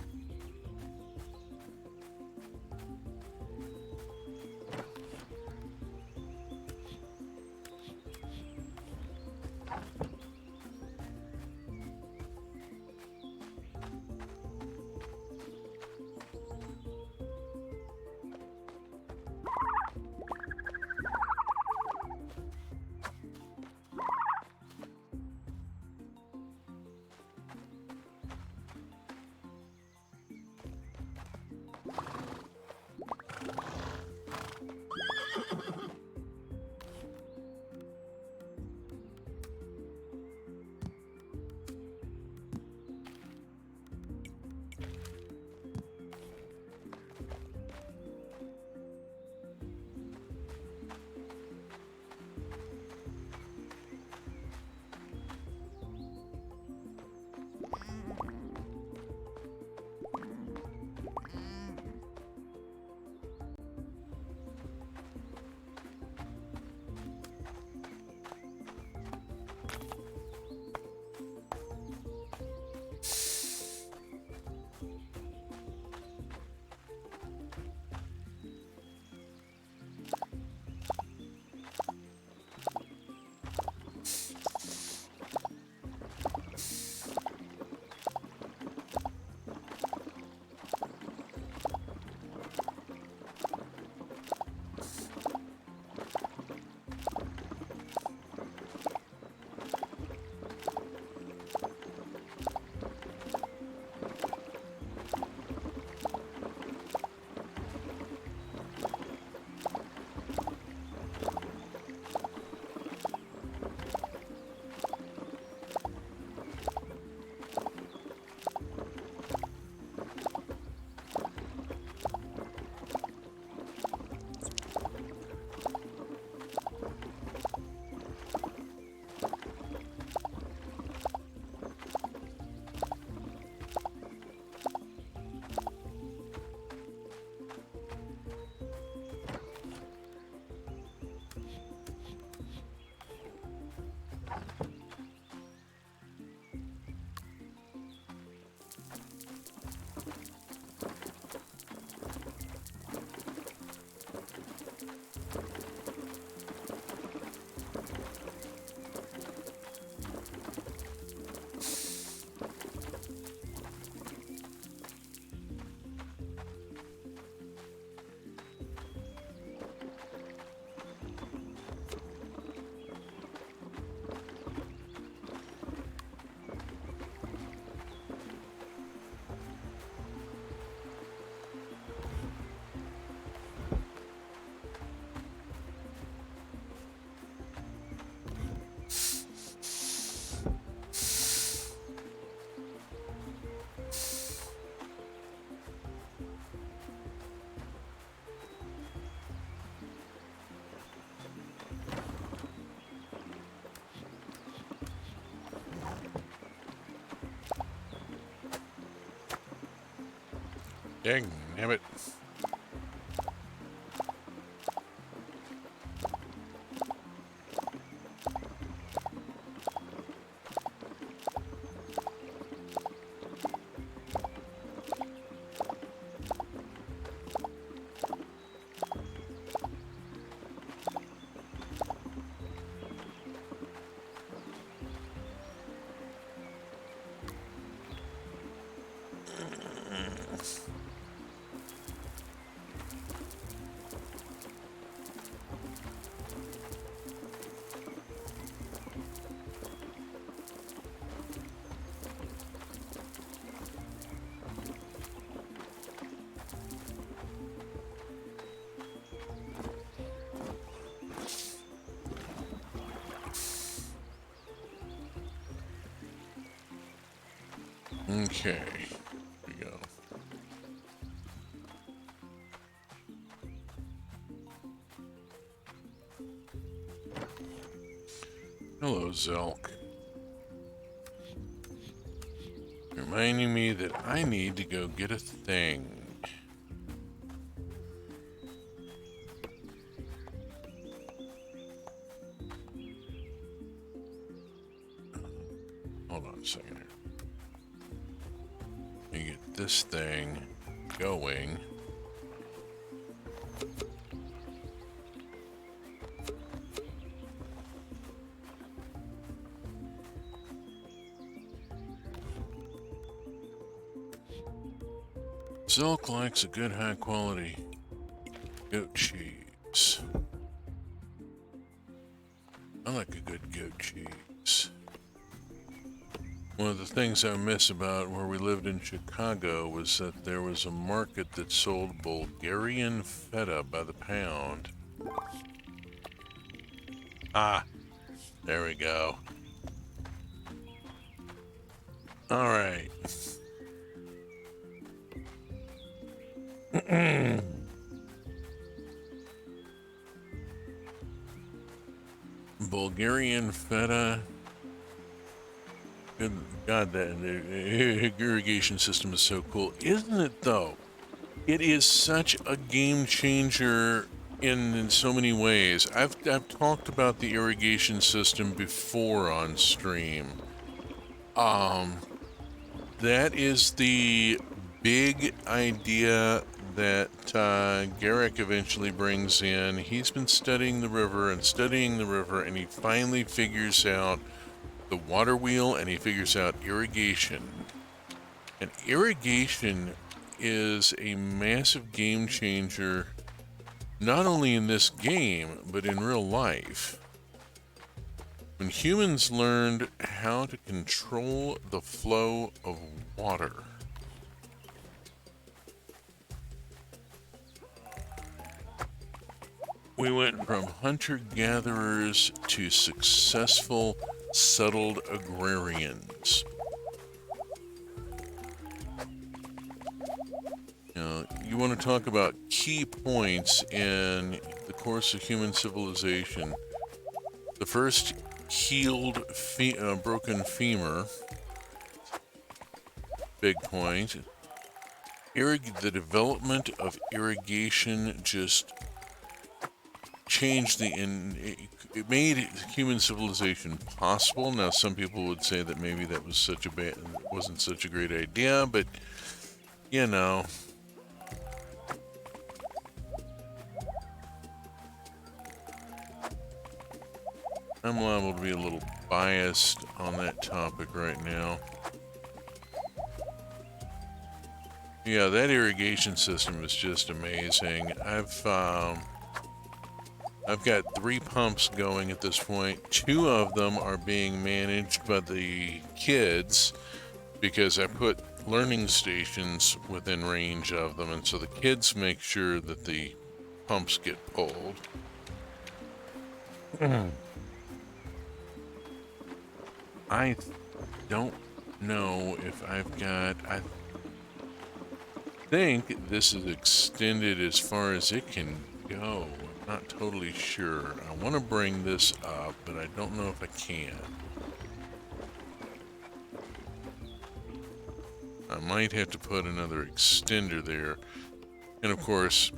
Dang, damn it. Okay, here we go. Hello, Zelk. Reminding me that I need to go get a thing. Hold on a second here. Let me get this thing going. Zelk likes a good high quality goat cheese. I like a good goat cheese. One of the things I miss about where we lived in Chicago was that there was a market that sold Bulgarian feta by the pound. Ah, there we go. All right. Bulgarian feta. Good God, that irrigation system is so cool, isn't it? Though it is such a game changer in so many ways. I've talked about the irrigation system before on stream. That is the big idea that Garrick eventually brings in. He's been studying the river and studying the river, and he finally figures out the water wheel and he figures out irrigation. And irrigation is a massive game changer, not only in this game, but in real life. When humans learned how to control the flow of water, we went from hunter-gatherers to successful, settled agrarians. You want to talk about key points in the course of human civilization. The first healed broken femur, big point. The development of irrigation just changed it made human civilization possible. Now, some people would say that maybe that was wasn't such a great idea, but you know. I'm liable to be a little biased on that topic right now. Yeah, that irrigation system is just amazing. I've got 3 pumps going at this point. 2 of them are being managed by the kids because I put learning stations within range of them, and so the kids make sure that the pumps get pulled. I don't know if I've got... I think this is extended as far as it can go. I'm not totally sure. I want to bring this up, but I don't know if I can. I might have to put another extender there. And of course,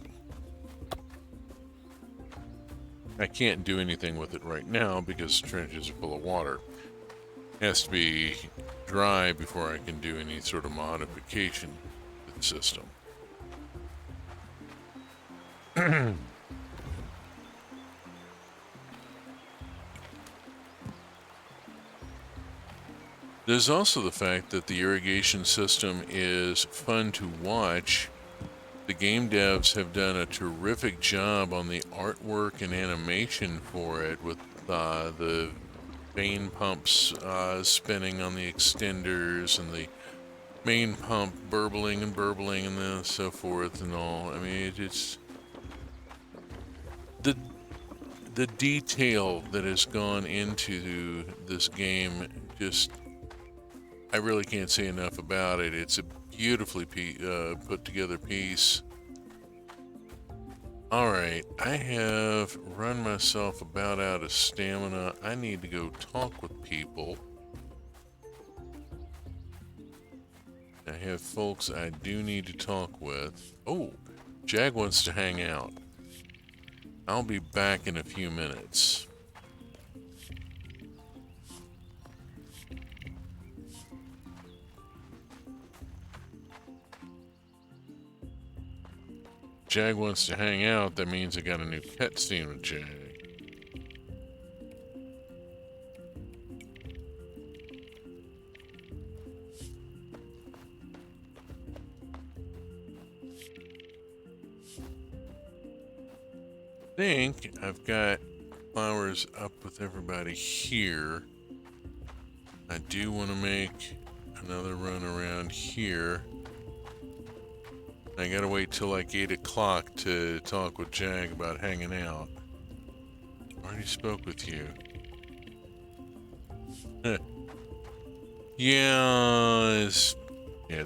I can't do anything with it right now because the trenches are full of water. It has to be dry before I can do any sort of modification to the system. There's also the fact that the irrigation system is fun to watch. The game devs have done a terrific job on the artwork and animation for it, with the main pumps spinning on the extenders and the main pump burbling and then so forth and all. I mean, it's the detail that has gone into this game. Just, I really can't say enough about it. It's a beautifully put together piece. Alright, I have run myself about out of stamina. I need to go talk with people. I have folks I do need to talk with. Oh, Jag wants to hang out. I'll be back in a few minutes. Jag wants to hang out, that means I got a new cutscene with Jag. I think I've got flowers up with everybody here. I do want to make another run around here. I gotta wait till like 8 o'clock to talk with Jag about hanging out. Already spoke with you. Yeah, it's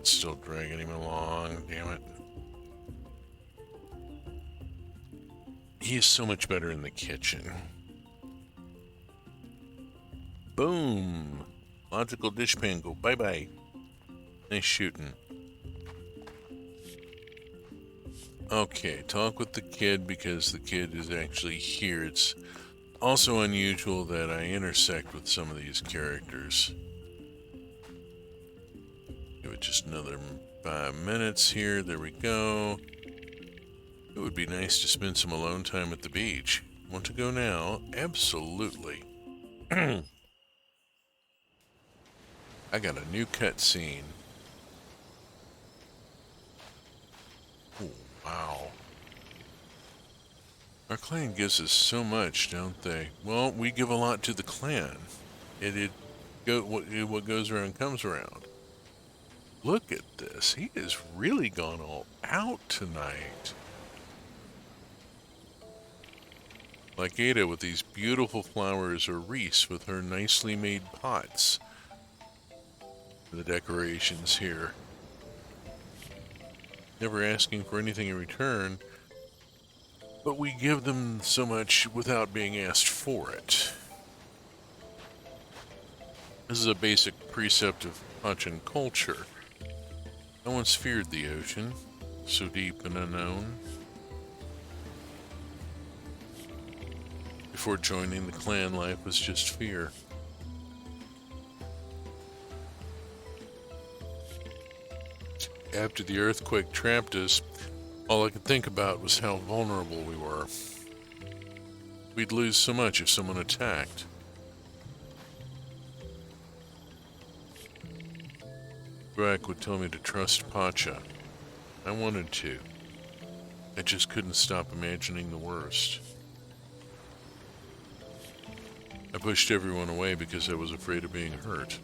still dragging him along, damn it. He is so much better in the kitchen. Boom! Logical dishpan, go bye-bye. Nice shooting. Okay, talk with the kid because the kid is actually here. It's also unusual that I intersect with some of these characters. Give it just another 5 minutes here. There we go. It would be nice to spend some alone time at the beach. Want to go now? Absolutely. I got a new cutscene. Oh, wow. Our clan gives us so much, don't they? Well, we give a lot to the clan. What goes around comes around. Look at this. He has really gone all out tonight. Like Ada with these beautiful flowers, or Reese with her nicely made pots. The decorations here. Never asking for anything in return, but we give them so much without being asked for it. This is a basic precept of Pachan culture. No one's feared the ocean, so deep and unknown. Before joining the clan, life was just fear. After the earthquake trapped us, all I could think about was how vulnerable we were. We'd lose so much if someone attacked. Greg would tell me to trust Pacha. I wanted to. I just couldn't stop imagining the worst. I pushed everyone away because I was afraid of being hurt.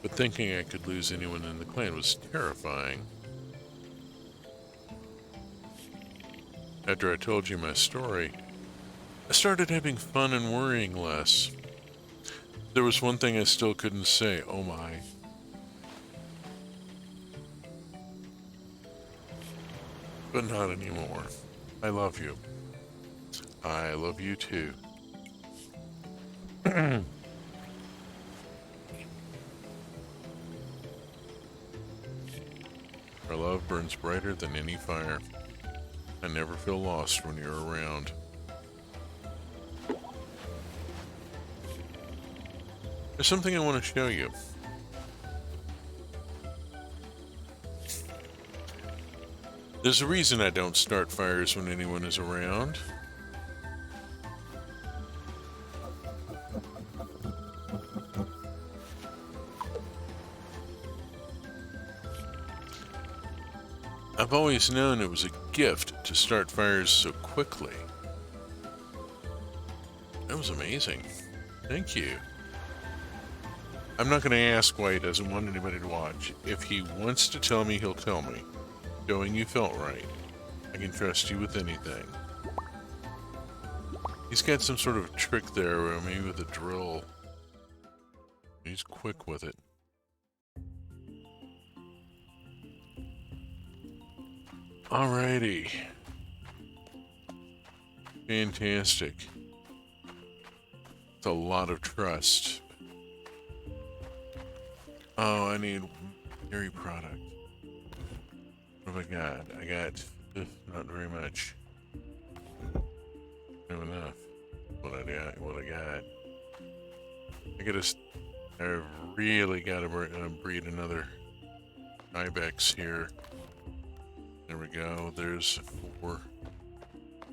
But thinking I could lose anyone in the clan was terrifying. After I told you my story, I started having fun and worrying less. There was one thing I still couldn't say, oh my. But not anymore. I love you. I love you too. Our love burns brighter than any fire. I never feel lost when you're around. There's something I want to show you. There's a reason I don't start fires when anyone is around. I've always known it was a gift to start fires so quickly. That was amazing. Thank you. I'm not going to ask why he doesn't want anybody to watch. If he wants to tell me, he'll tell me. Showing you felt right. I can trust you with anything. He's got some sort of trick there, maybe with a drill. He's quick with it. Alrighty. Fantastic. It's a lot of trust. Oh, I need dairy product. What have I got? I got not very much. Not enough. What I got. I really gotta breed another ibex here. There we go. There's 4.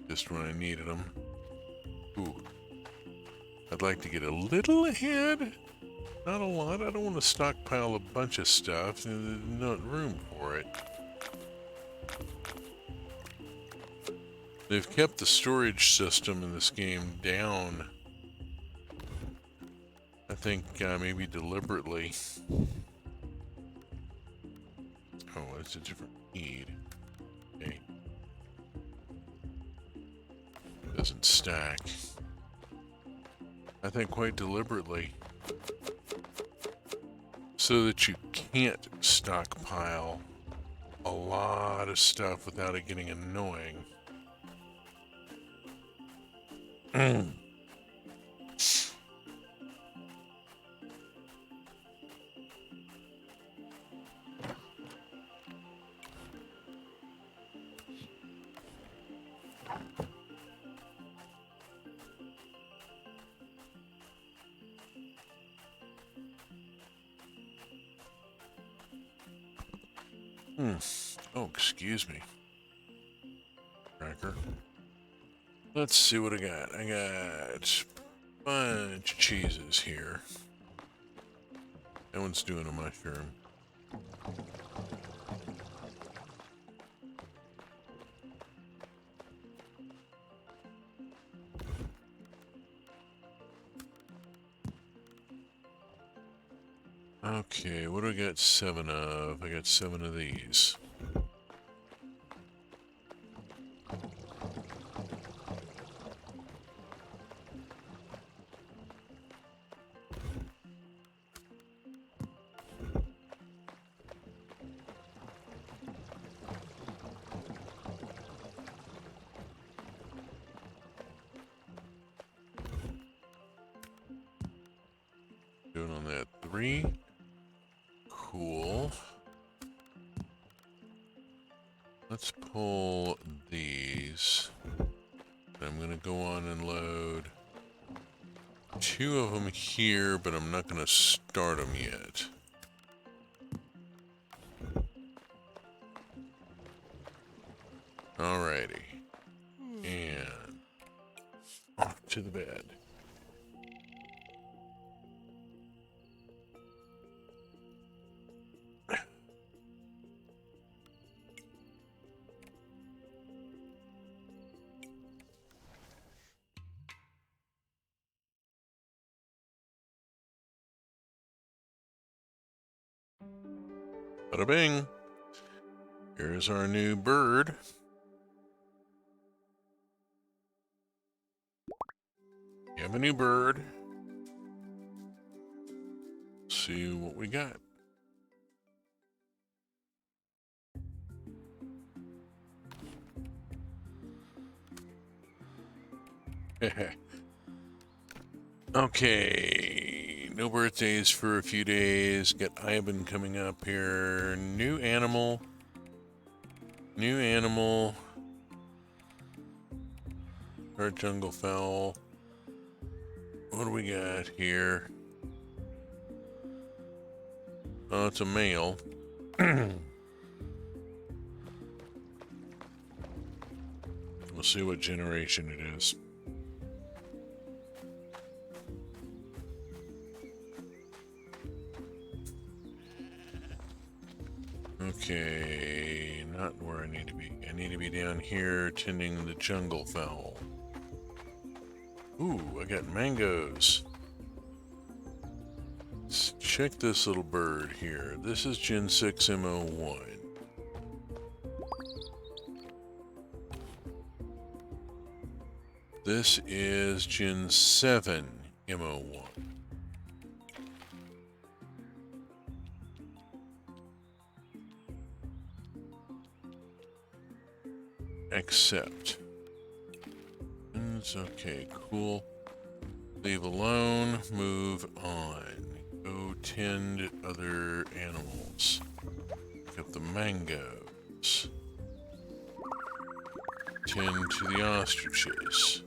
Just when I needed them. Ooh. I'd like to get a little ahead. Not a lot. I don't want to stockpile a bunch of stuff. There's not room for it. They've kept the storage system in this game down. I think maybe deliberately. Oh, it's a different need. Okay. Doesn't stack. I think quite deliberately. So that you can't stockpile a lot of stuff without it getting annoying. Oh, excuse me. Cracker. Let's see what I got. I got a bunch of cheeses here. That one's doing a mushroom. Okay, what do I got 7 of? I got 7 of these. Doing on that 3. Cool. Let's pull these. I'm going to go on and load 2 of them here, but I'm not going to start them yet. Alrighty. And off to the bed. Bada bing. Here's our new bird. We have a new bird. See what we got. Okay, no birthdays for a few days. Got Ivan coming up here. New animal, New animal. Our jungle fowl. What do we got here? Oh, it's a male. We'll see what generation it is. Okay, not where I need to be. I need to be down here tending the jungle fowl. Ooh, I got mangoes. Let's check this little bird here. This is Gen 6 MO1. This is Gen 7 MO1. Accept. It's okay, cool. Leave alone, move on. Go tend other animals. Pick up the mangoes. Tend to the ostriches.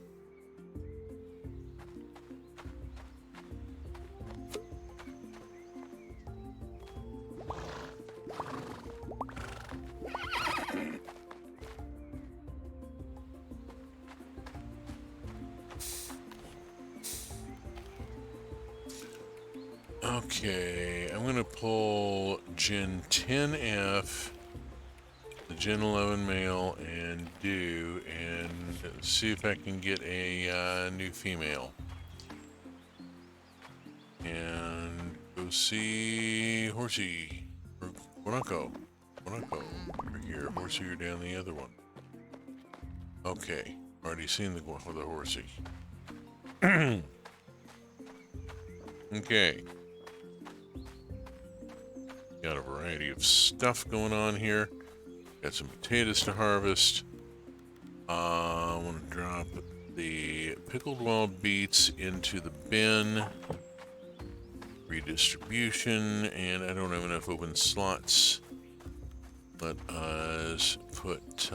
Okay, I'm gonna pull Gen 10F, the Gen 11 male, and see if I can get a new female. And go see Horsey, or Guanaco. Over here. Horsey, you're down the other one. Okay, already seen the Horsey. Okay. Got a variety of stuff going on here. Got some potatoes to harvest. I want to drop the pickled wild beets into the bin. Redistribution, and I don't have enough open slots. Let us put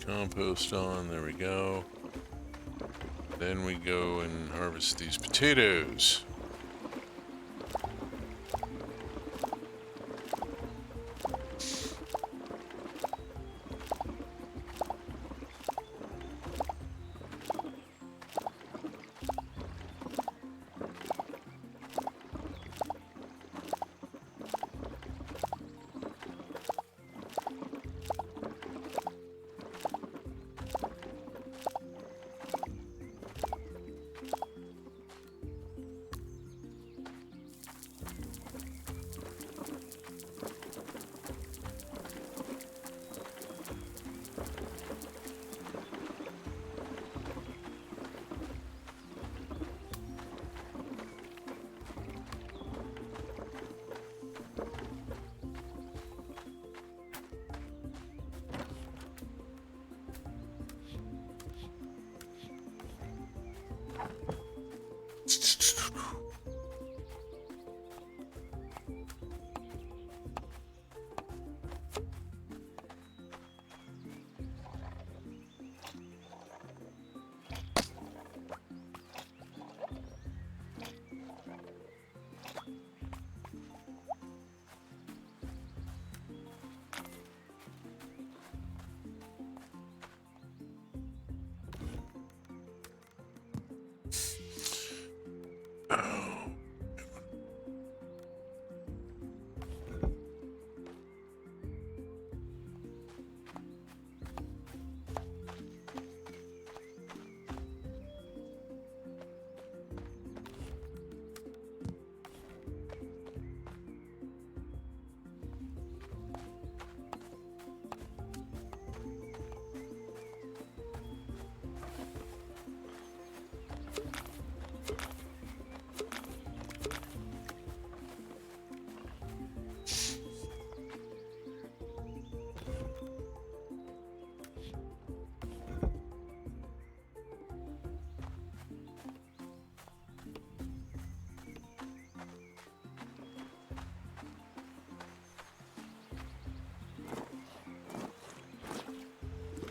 compost on. There we go. Then we go and harvest these potatoes.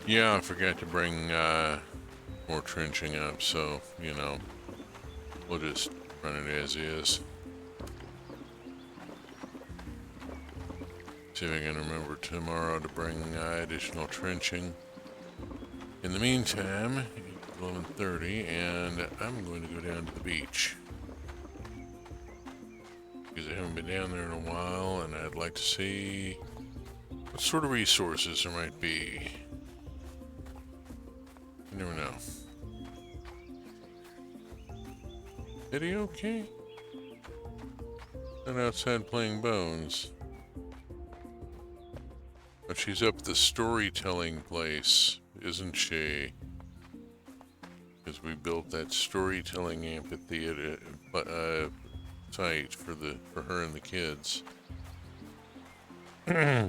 Yeah, I forgot to bring more trenching up, so, you know, we'll just run it as is. See if I can remember tomorrow to bring additional trenching. In the meantime, it's 11:30, and I'm going to go down to the beach. Because I haven't been down there in a while, and I'd like to see what sort of resources there might be. You never know. Eddie okay? Not outside playing bones. But she's up at the storytelling place, isn't she? Because we built that storytelling amphitheater site for her and the kids. Eh.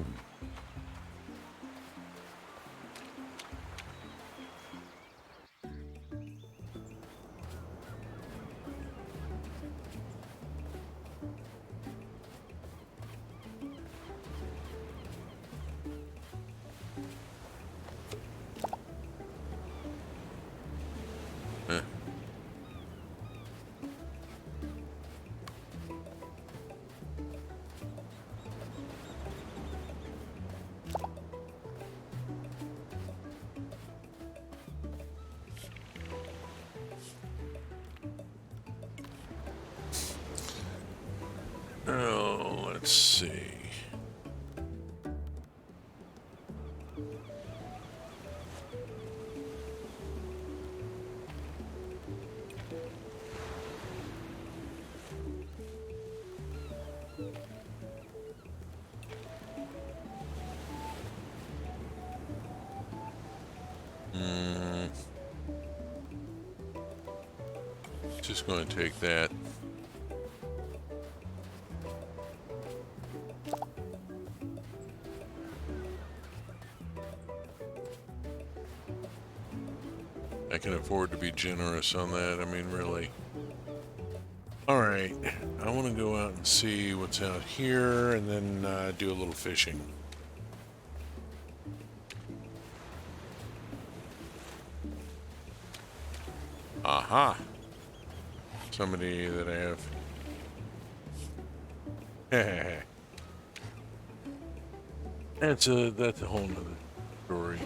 Oh, let's see. Just going to take that. I can afford to be generous on that. I mean, really. Alright, I want to go out and see what's out here and then do a little fishing. Aha! Somebody that I have. that's a whole nother story.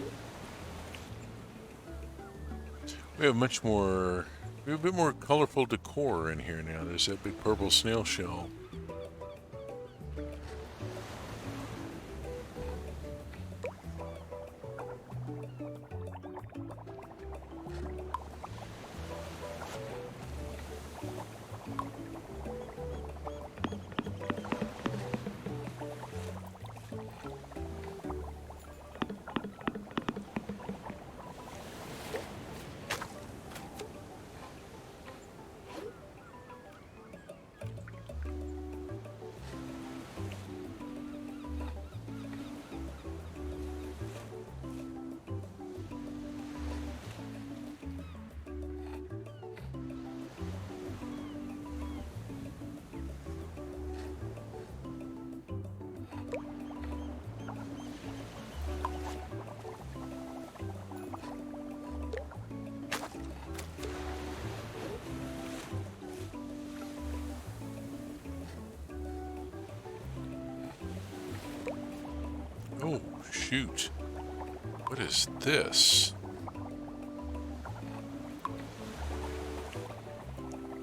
We have we have a bit more colorful decor in here now. There's that big purple snail shell. Oh, shoot. What is this?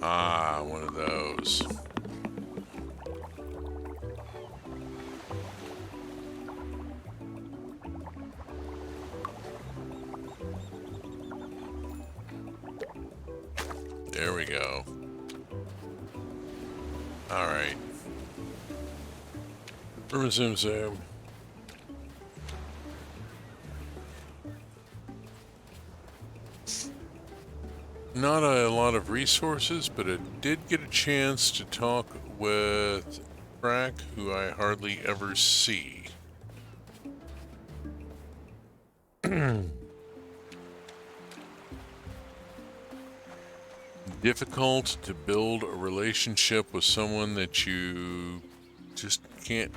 Ah, one of those. There we go. Alright. Zoom zoom. Not a lot of resources, but I did get a chance to talk with Crack, who I hardly ever see. Difficult to build a relationship with someone that you just can't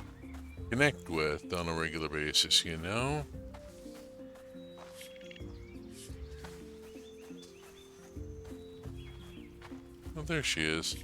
connect with on a regular basis, you know? Oh, there she is.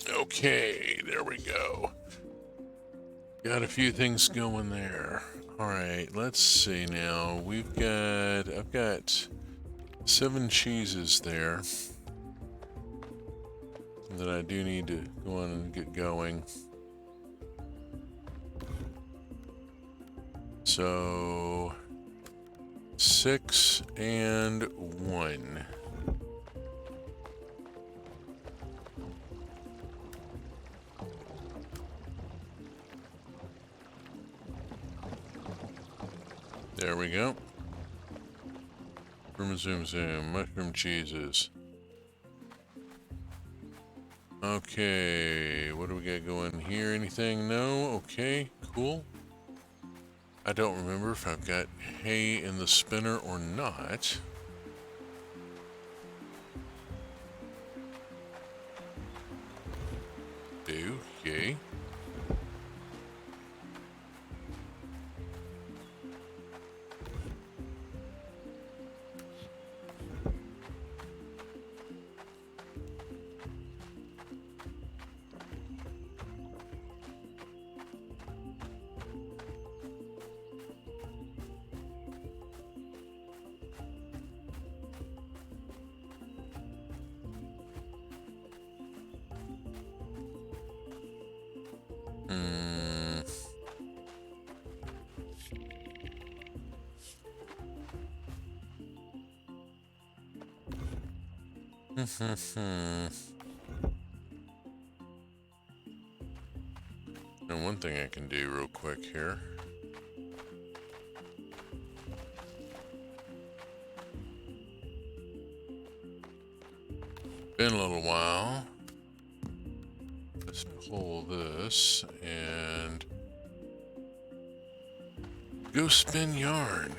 Okay, there we go. Got a few things going there. Alright, let's see now. I've got 7 cheeses there that I do need to go on and get going. So 6 and 1. There we go. Zoom zoom. Mushroom cheeses. Okay, what do we got going here? Anything? No? Okay, cool. I don't remember if I've got hay in the spinner or not. Do, yay. And one thing I can do real quick here. Been a little while. Let's pull this and go spin yarn.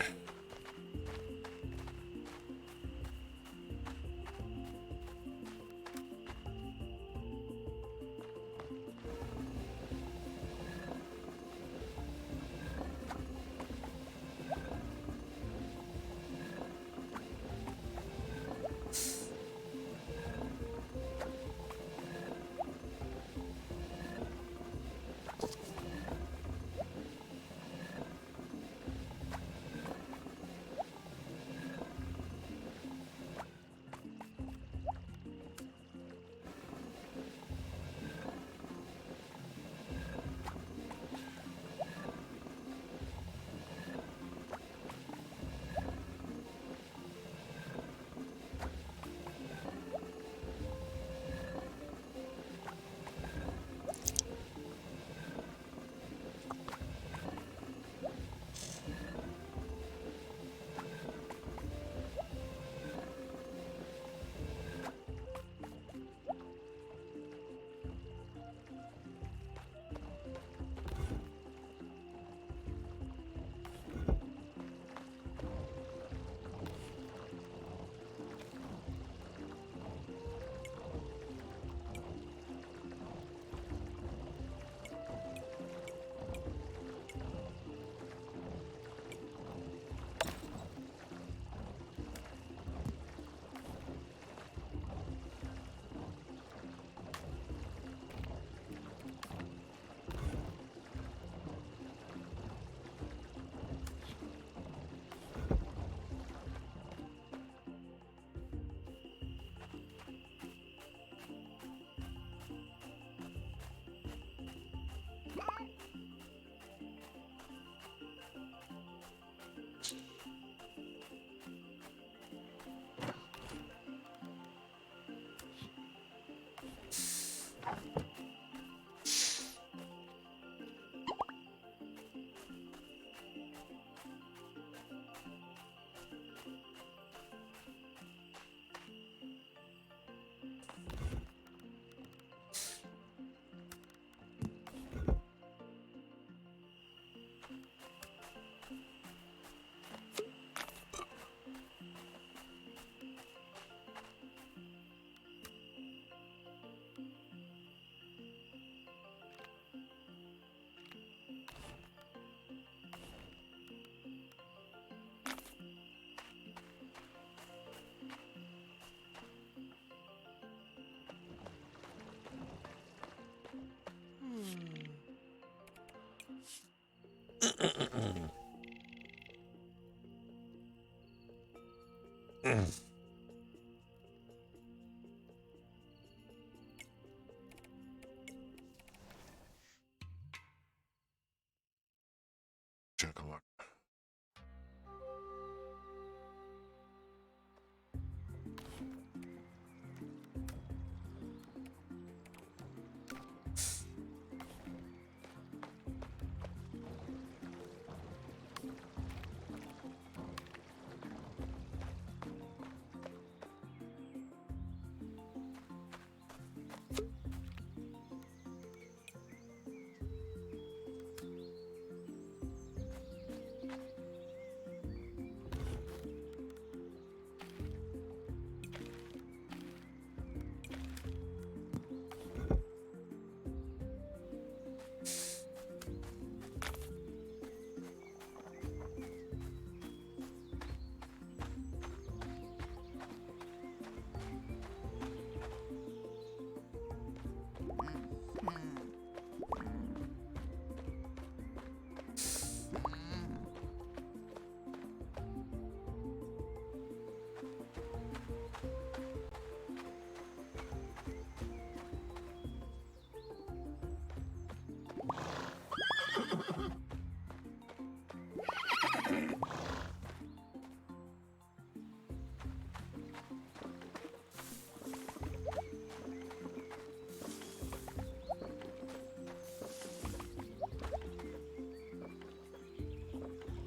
Chocolate.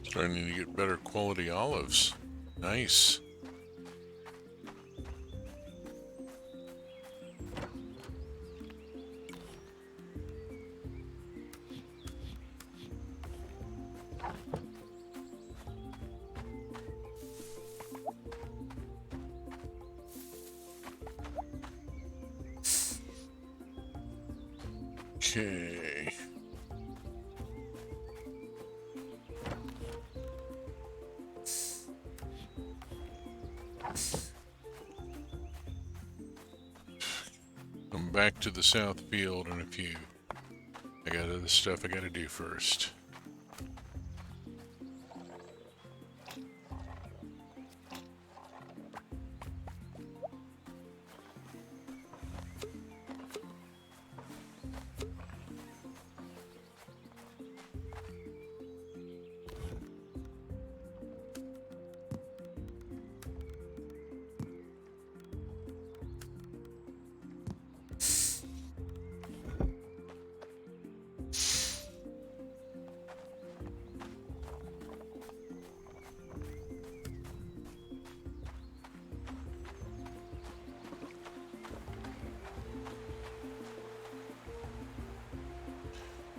Starting to get better quality olives. Nice. Okay. Come back to the south field in a few. I got other stuff I gotta do first.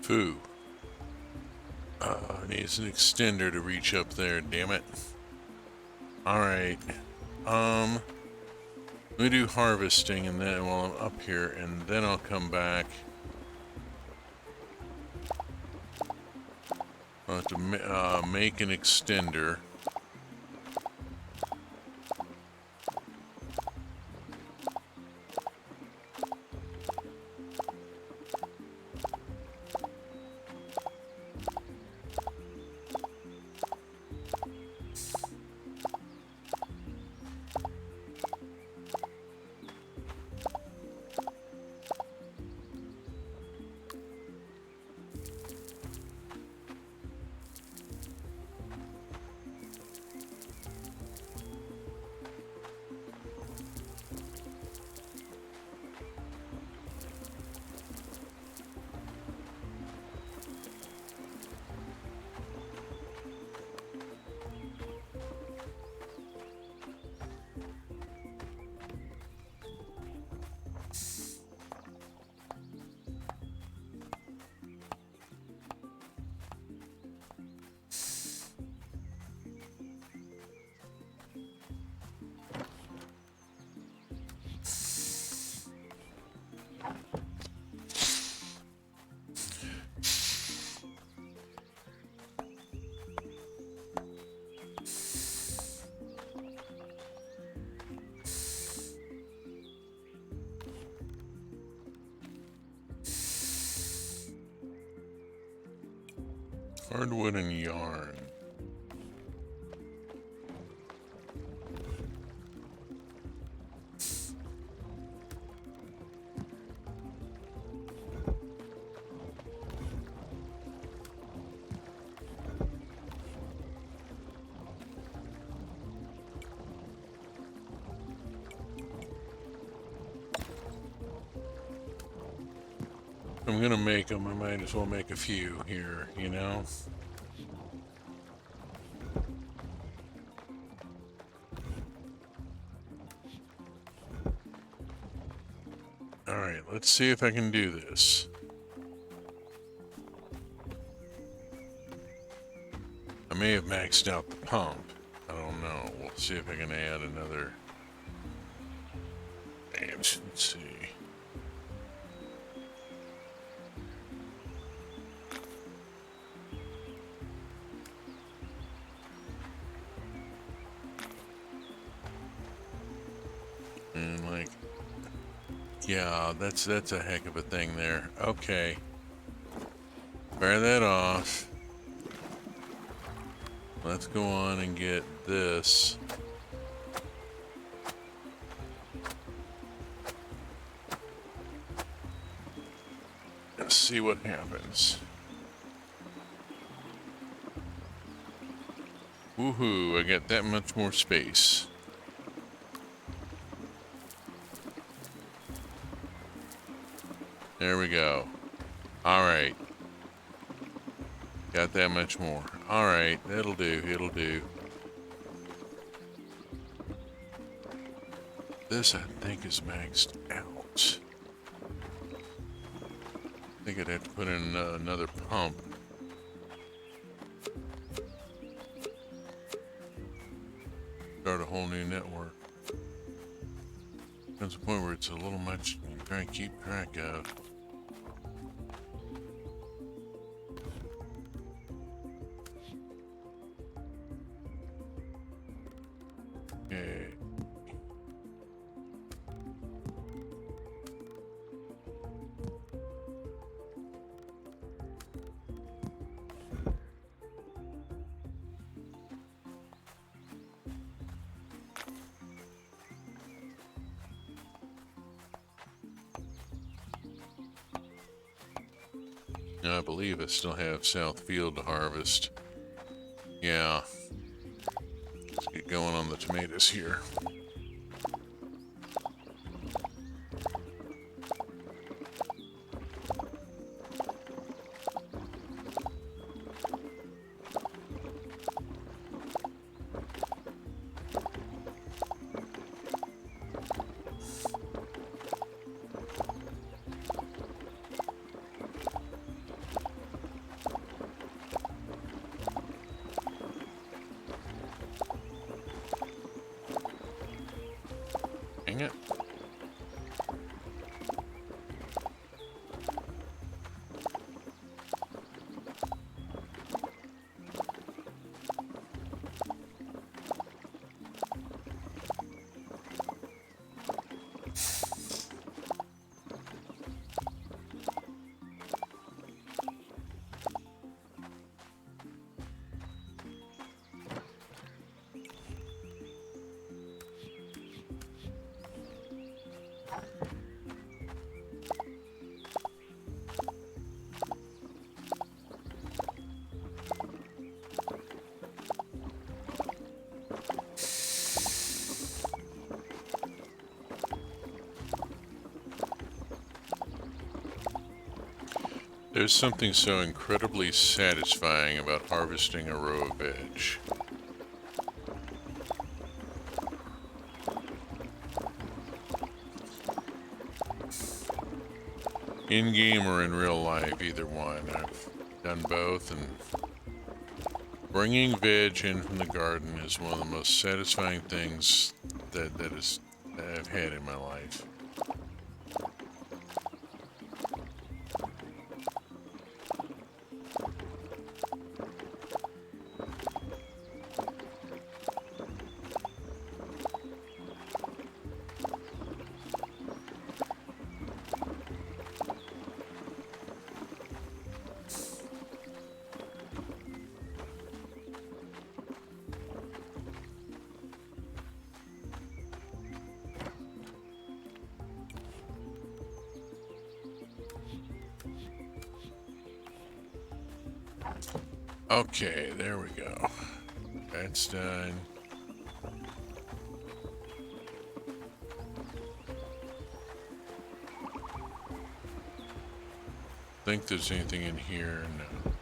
Foo. Needs an extender to reach up there, damn it. Alright. Let me do harvesting and then while I'm up here, and then I'll come back. I'll have to make an extender. Hardwood and yarn. I'm gonna make them. I might as well make a few here, you know? Alright, let's see if I can do this. I may have maxed out the pump. I don't know. We'll see if I can add another. Let's see. And like, yeah, that's a heck of a thing there. Okay. Fire that off. Let's go on and get this. Let's see what happens. Woohoo, I got that much more space. There we go. Alright. Got that much more. Alright, that'll do, it'll do. This, I think, is maxed out. I think I'd have to put in another pump. Start a whole new network. Comes a point where it's a little much to try and keep track of. Okay. Now, I believe I still have South Field to harvest. Yeah. Let's get going on the tomatoes here. Dang it. There's something so incredibly satisfying about harvesting a row of veg. In game or in real life, either one. I've done both, and bringing veg in from the garden is one of the most satisfying things that I've had in my life. Okay, there we go. That's done. Think there's anything in here? No.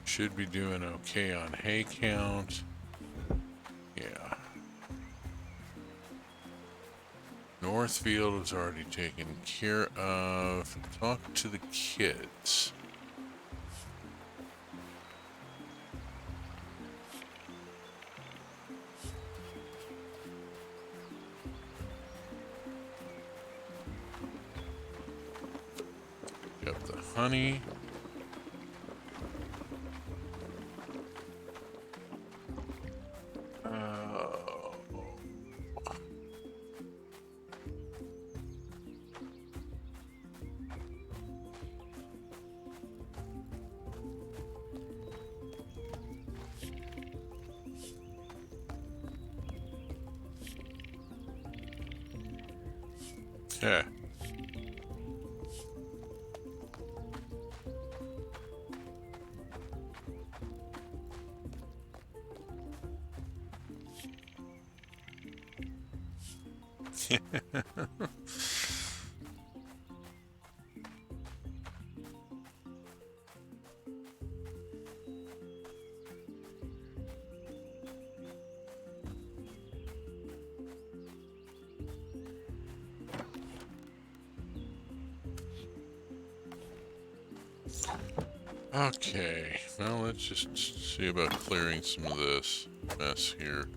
Should be doing okay on hay count. Yeah. Northfield is already taken care of. Talk to the kids. Got the honey. Yeah. Okay, well, let's just see about clearing some of this mess here.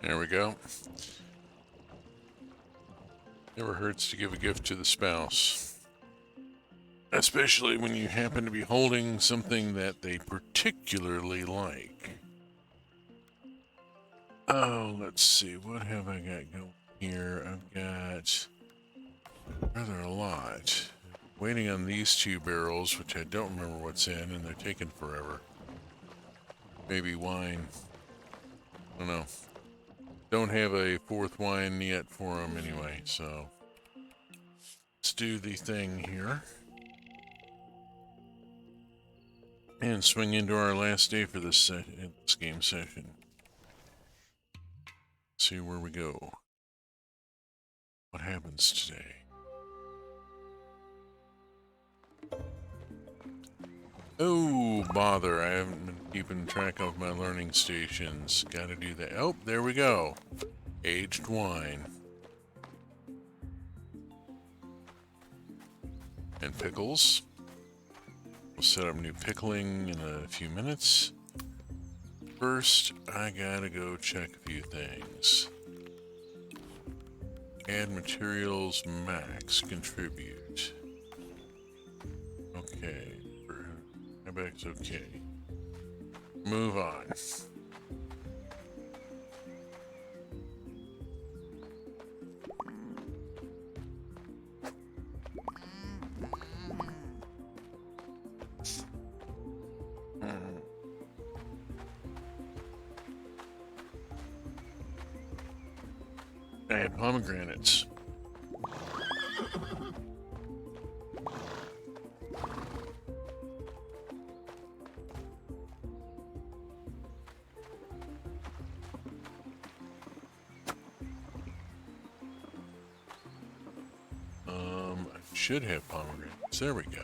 There we go. Never hurts to give a gift to the spouse. Especially when you happen to be holding something that they particularly like. Oh, let's see. What have I got going here? I've got rather a lot. Waiting on these 2 barrels, which I don't remember what's in, and they're taking forever. Maybe wine. I don't know. Don't have a 4th wine yet for them anyway, so let's do the thing here. And swing into our last day for this game session. See where we go. What happens today? Oh, bother. I haven't been keeping track of my learning stations. Gotta do that. Oh, there we go. Aged wine. And pickles. We'll set up new pickling in a few minutes. First, I gotta go check a few things. Add materials max. Contribute. Okay. Back's okay. Move on. I have pomegranates. I should have pomegranates. There we go.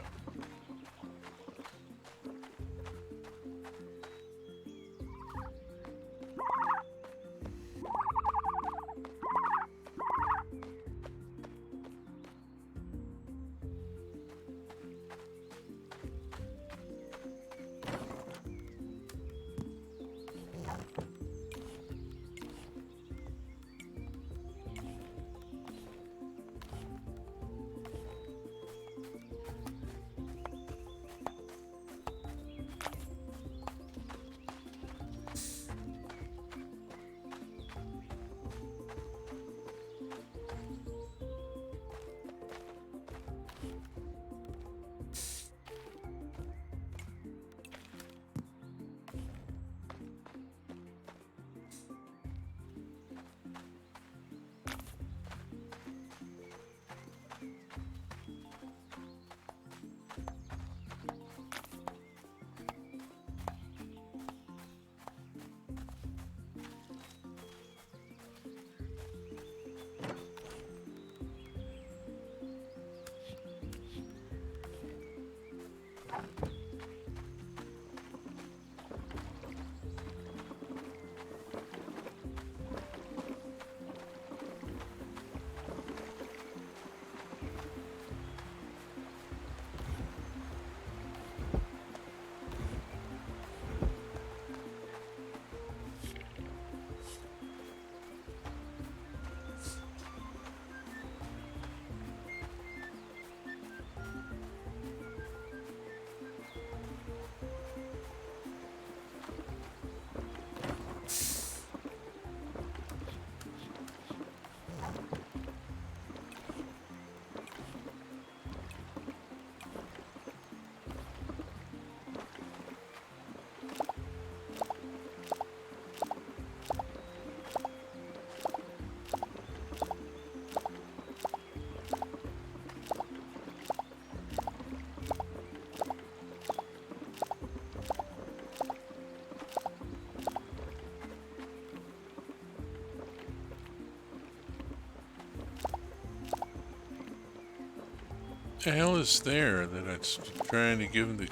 The hell is there that it's trying to give the...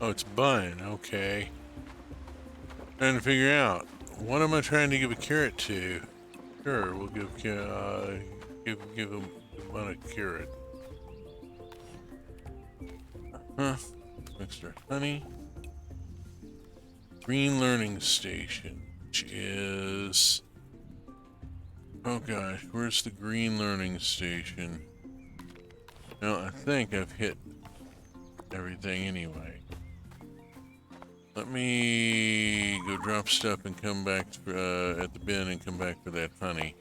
Oh, it's bun. Okay. Trying to figure out. What am I trying to give a carrot to? Sure, we'll give him the bun a carrot. Huh. Extra honey. Green learning station, which is... Oh gosh, where's the green learning station? No, I think I've hit everything anyway. Let me go drop stuff and come back at the bin and come back for that honey.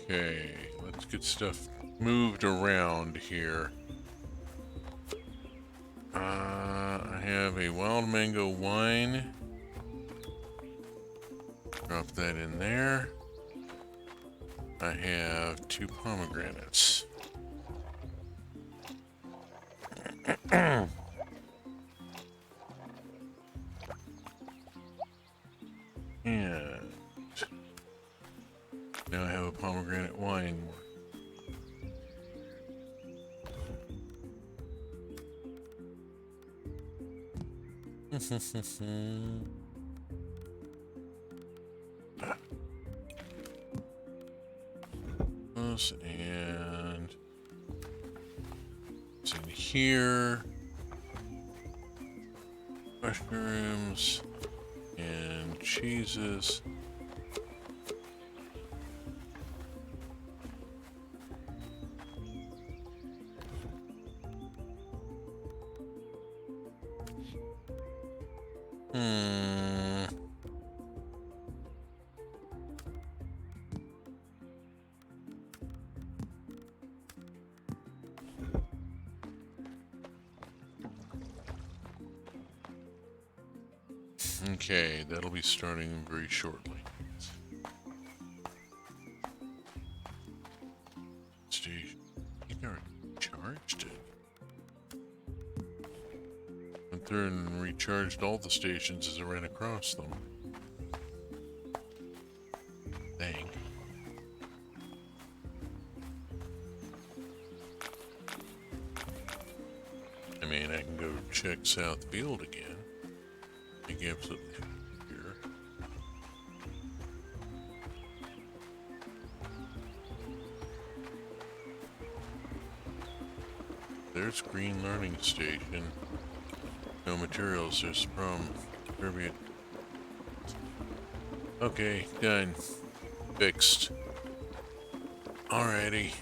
Okay, let's get stuff moved around here. I have a wild mango wine. Drop that in there. I have 2 pomegranates. And now I have a pomegranate wine. And it's in here. Mushrooms and cheeses. Okay, that'll be starting very shortly. Station. I think I already charged it. Went through and recharged all the stations as I ran across them. Dang. I mean, I can go check South Field again. I think absolutely here. There's Green Learning Station. No materials, there's from Caribbean. Okay, done. Fixed. Alrighty.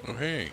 Oh, hey.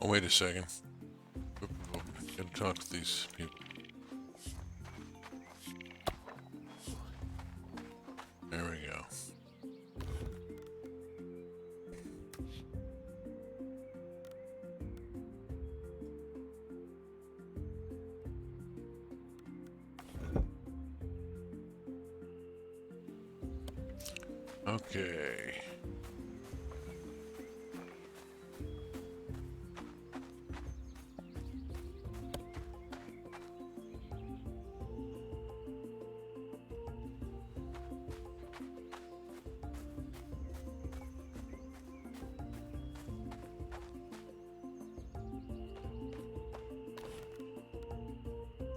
Oh, wait a second. Gotta talk to these people. There we go. Okay.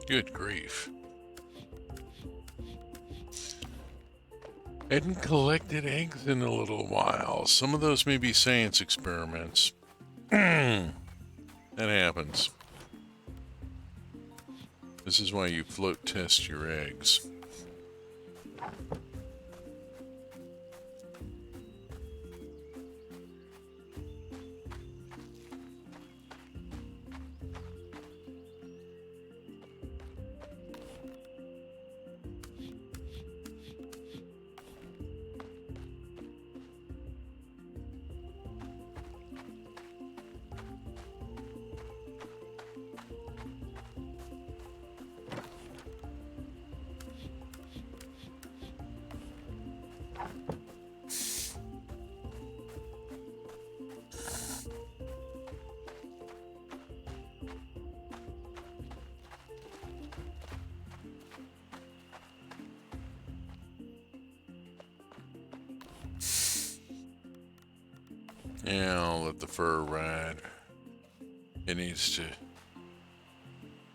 Good grief. Hadn't collected eggs in a little while. Some of those may be science experiments. That happens. This is why you float test your eggs. Yeah, I'll let the fur ride. It needs to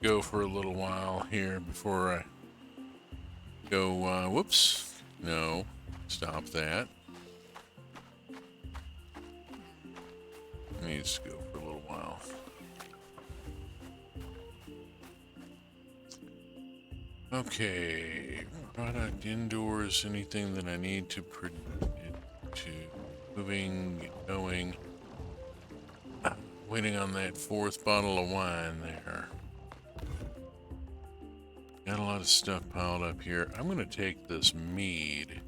go for a little while here before I go, whoops. No, stop that. It needs to go for a little while. Okay, product indoors, anything that I need to moving, going. Waiting on that fourth bottle of wine there. Got a lot of stuff piled up here. I'm going to take this mead,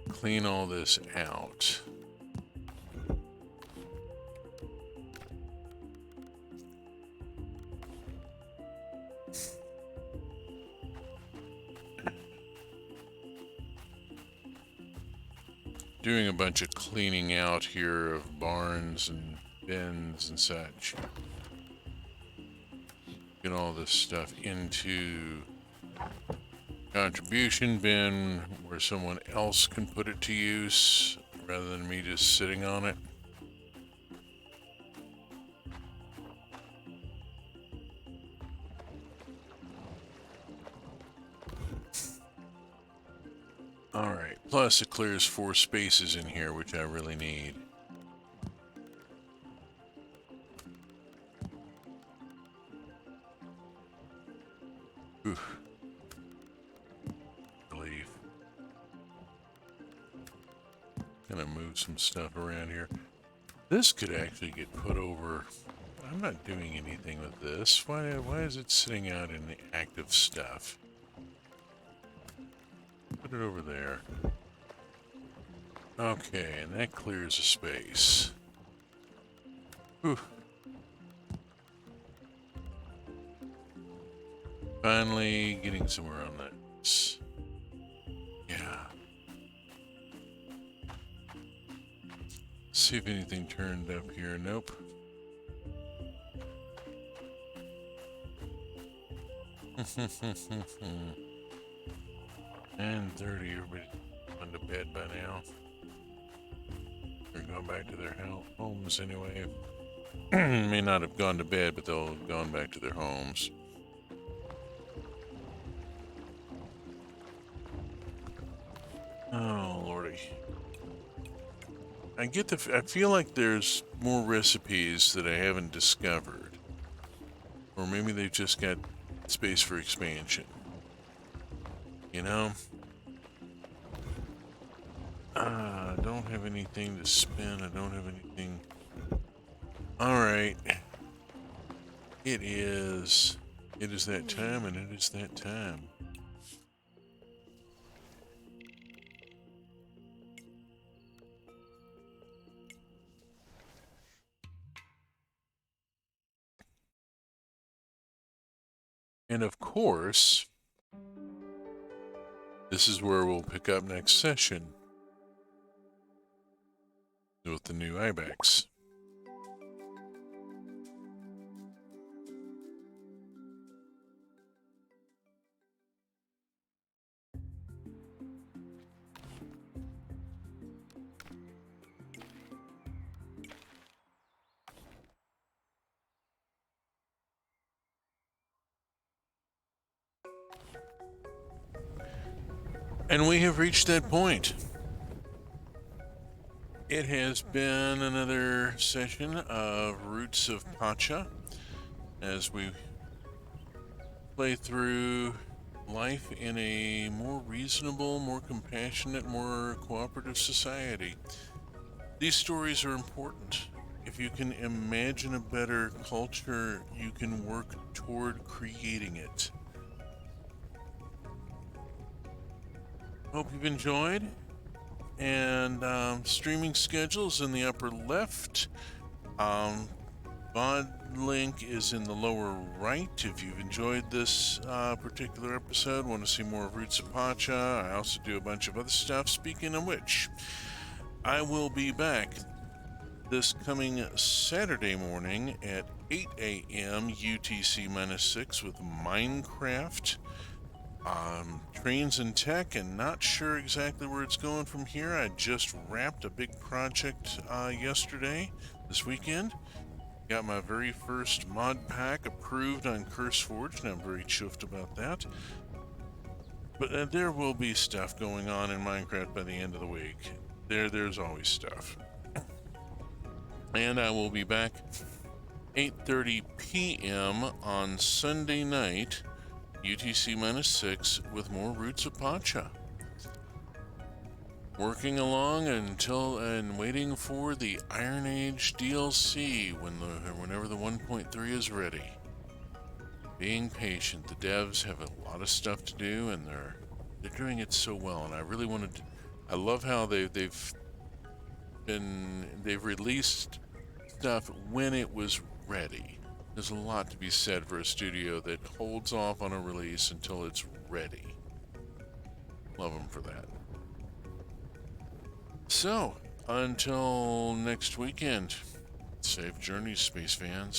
clean all this out. Doing a bunch of cleaning out here of barns and bins and such. Get all this stuff into contribution bin where someone else can put it to use rather than me just sitting on it. Alright, plus it clears 4 spaces in here, which I really need. Oof. Relief. Gonna move some stuff around here. This could actually get put over. I'm not doing anything with this. Why is it sitting out in the active stuff? Put it over there. Okay, and that clears a space. Whew. Finally getting somewhere on this. Yeah. See if anything turned up here. Nope. And 30, everybody gone to bed by now. They're going back to their homes anyway. May not have gone to bed, but they'll have gone back to their homes. Oh, lordy. I feel like there's more recipes that I haven't discovered. Or maybe they've just got space for expansion. You know? I don't have anything to spin. I don't have anything. All right. It is. It is that time, and it is that time. And of course, this is where we'll pick up next session with the new ibex. And we have reached that point. It has been another session of Roots of Pacha as we play through life in a more reasonable, more compassionate, more cooperative society. These stories are important. If you can imagine a better culture, you can work toward creating it. Hope you've enjoyed. And streaming schedules in the upper left. VOD link is in the lower right. If you've enjoyed this particular episode, want to see more of Roots of Pacha, I also do a bunch of other stuff. Speaking of which, I will be back this coming Saturday morning at 8 a.m. UTC-6 with Minecraft. Trains and tech, and not sure exactly where it's going from here. I just wrapped a big project yesterday, this weekend. Got my very first mod pack approved on CurseForge, and I'm very chuffed about that. But there will be stuff going on in Minecraft by the end of the week. There's always stuff. And I will be back 8:30 p.m. on Sunday night, UTC-6, with more Roots of Pacha. Working along and waiting for the Iron Age DLC whenever the 1.3 is ready. Being patient. The devs have a lot of stuff to do, and they're doing it so well. And I really wanted to. I love how they've released stuff when it was ready. There's a lot to be said for a studio that holds off on a release until it's ready. Love them for that. So, until next weekend, safe journeys, space fans.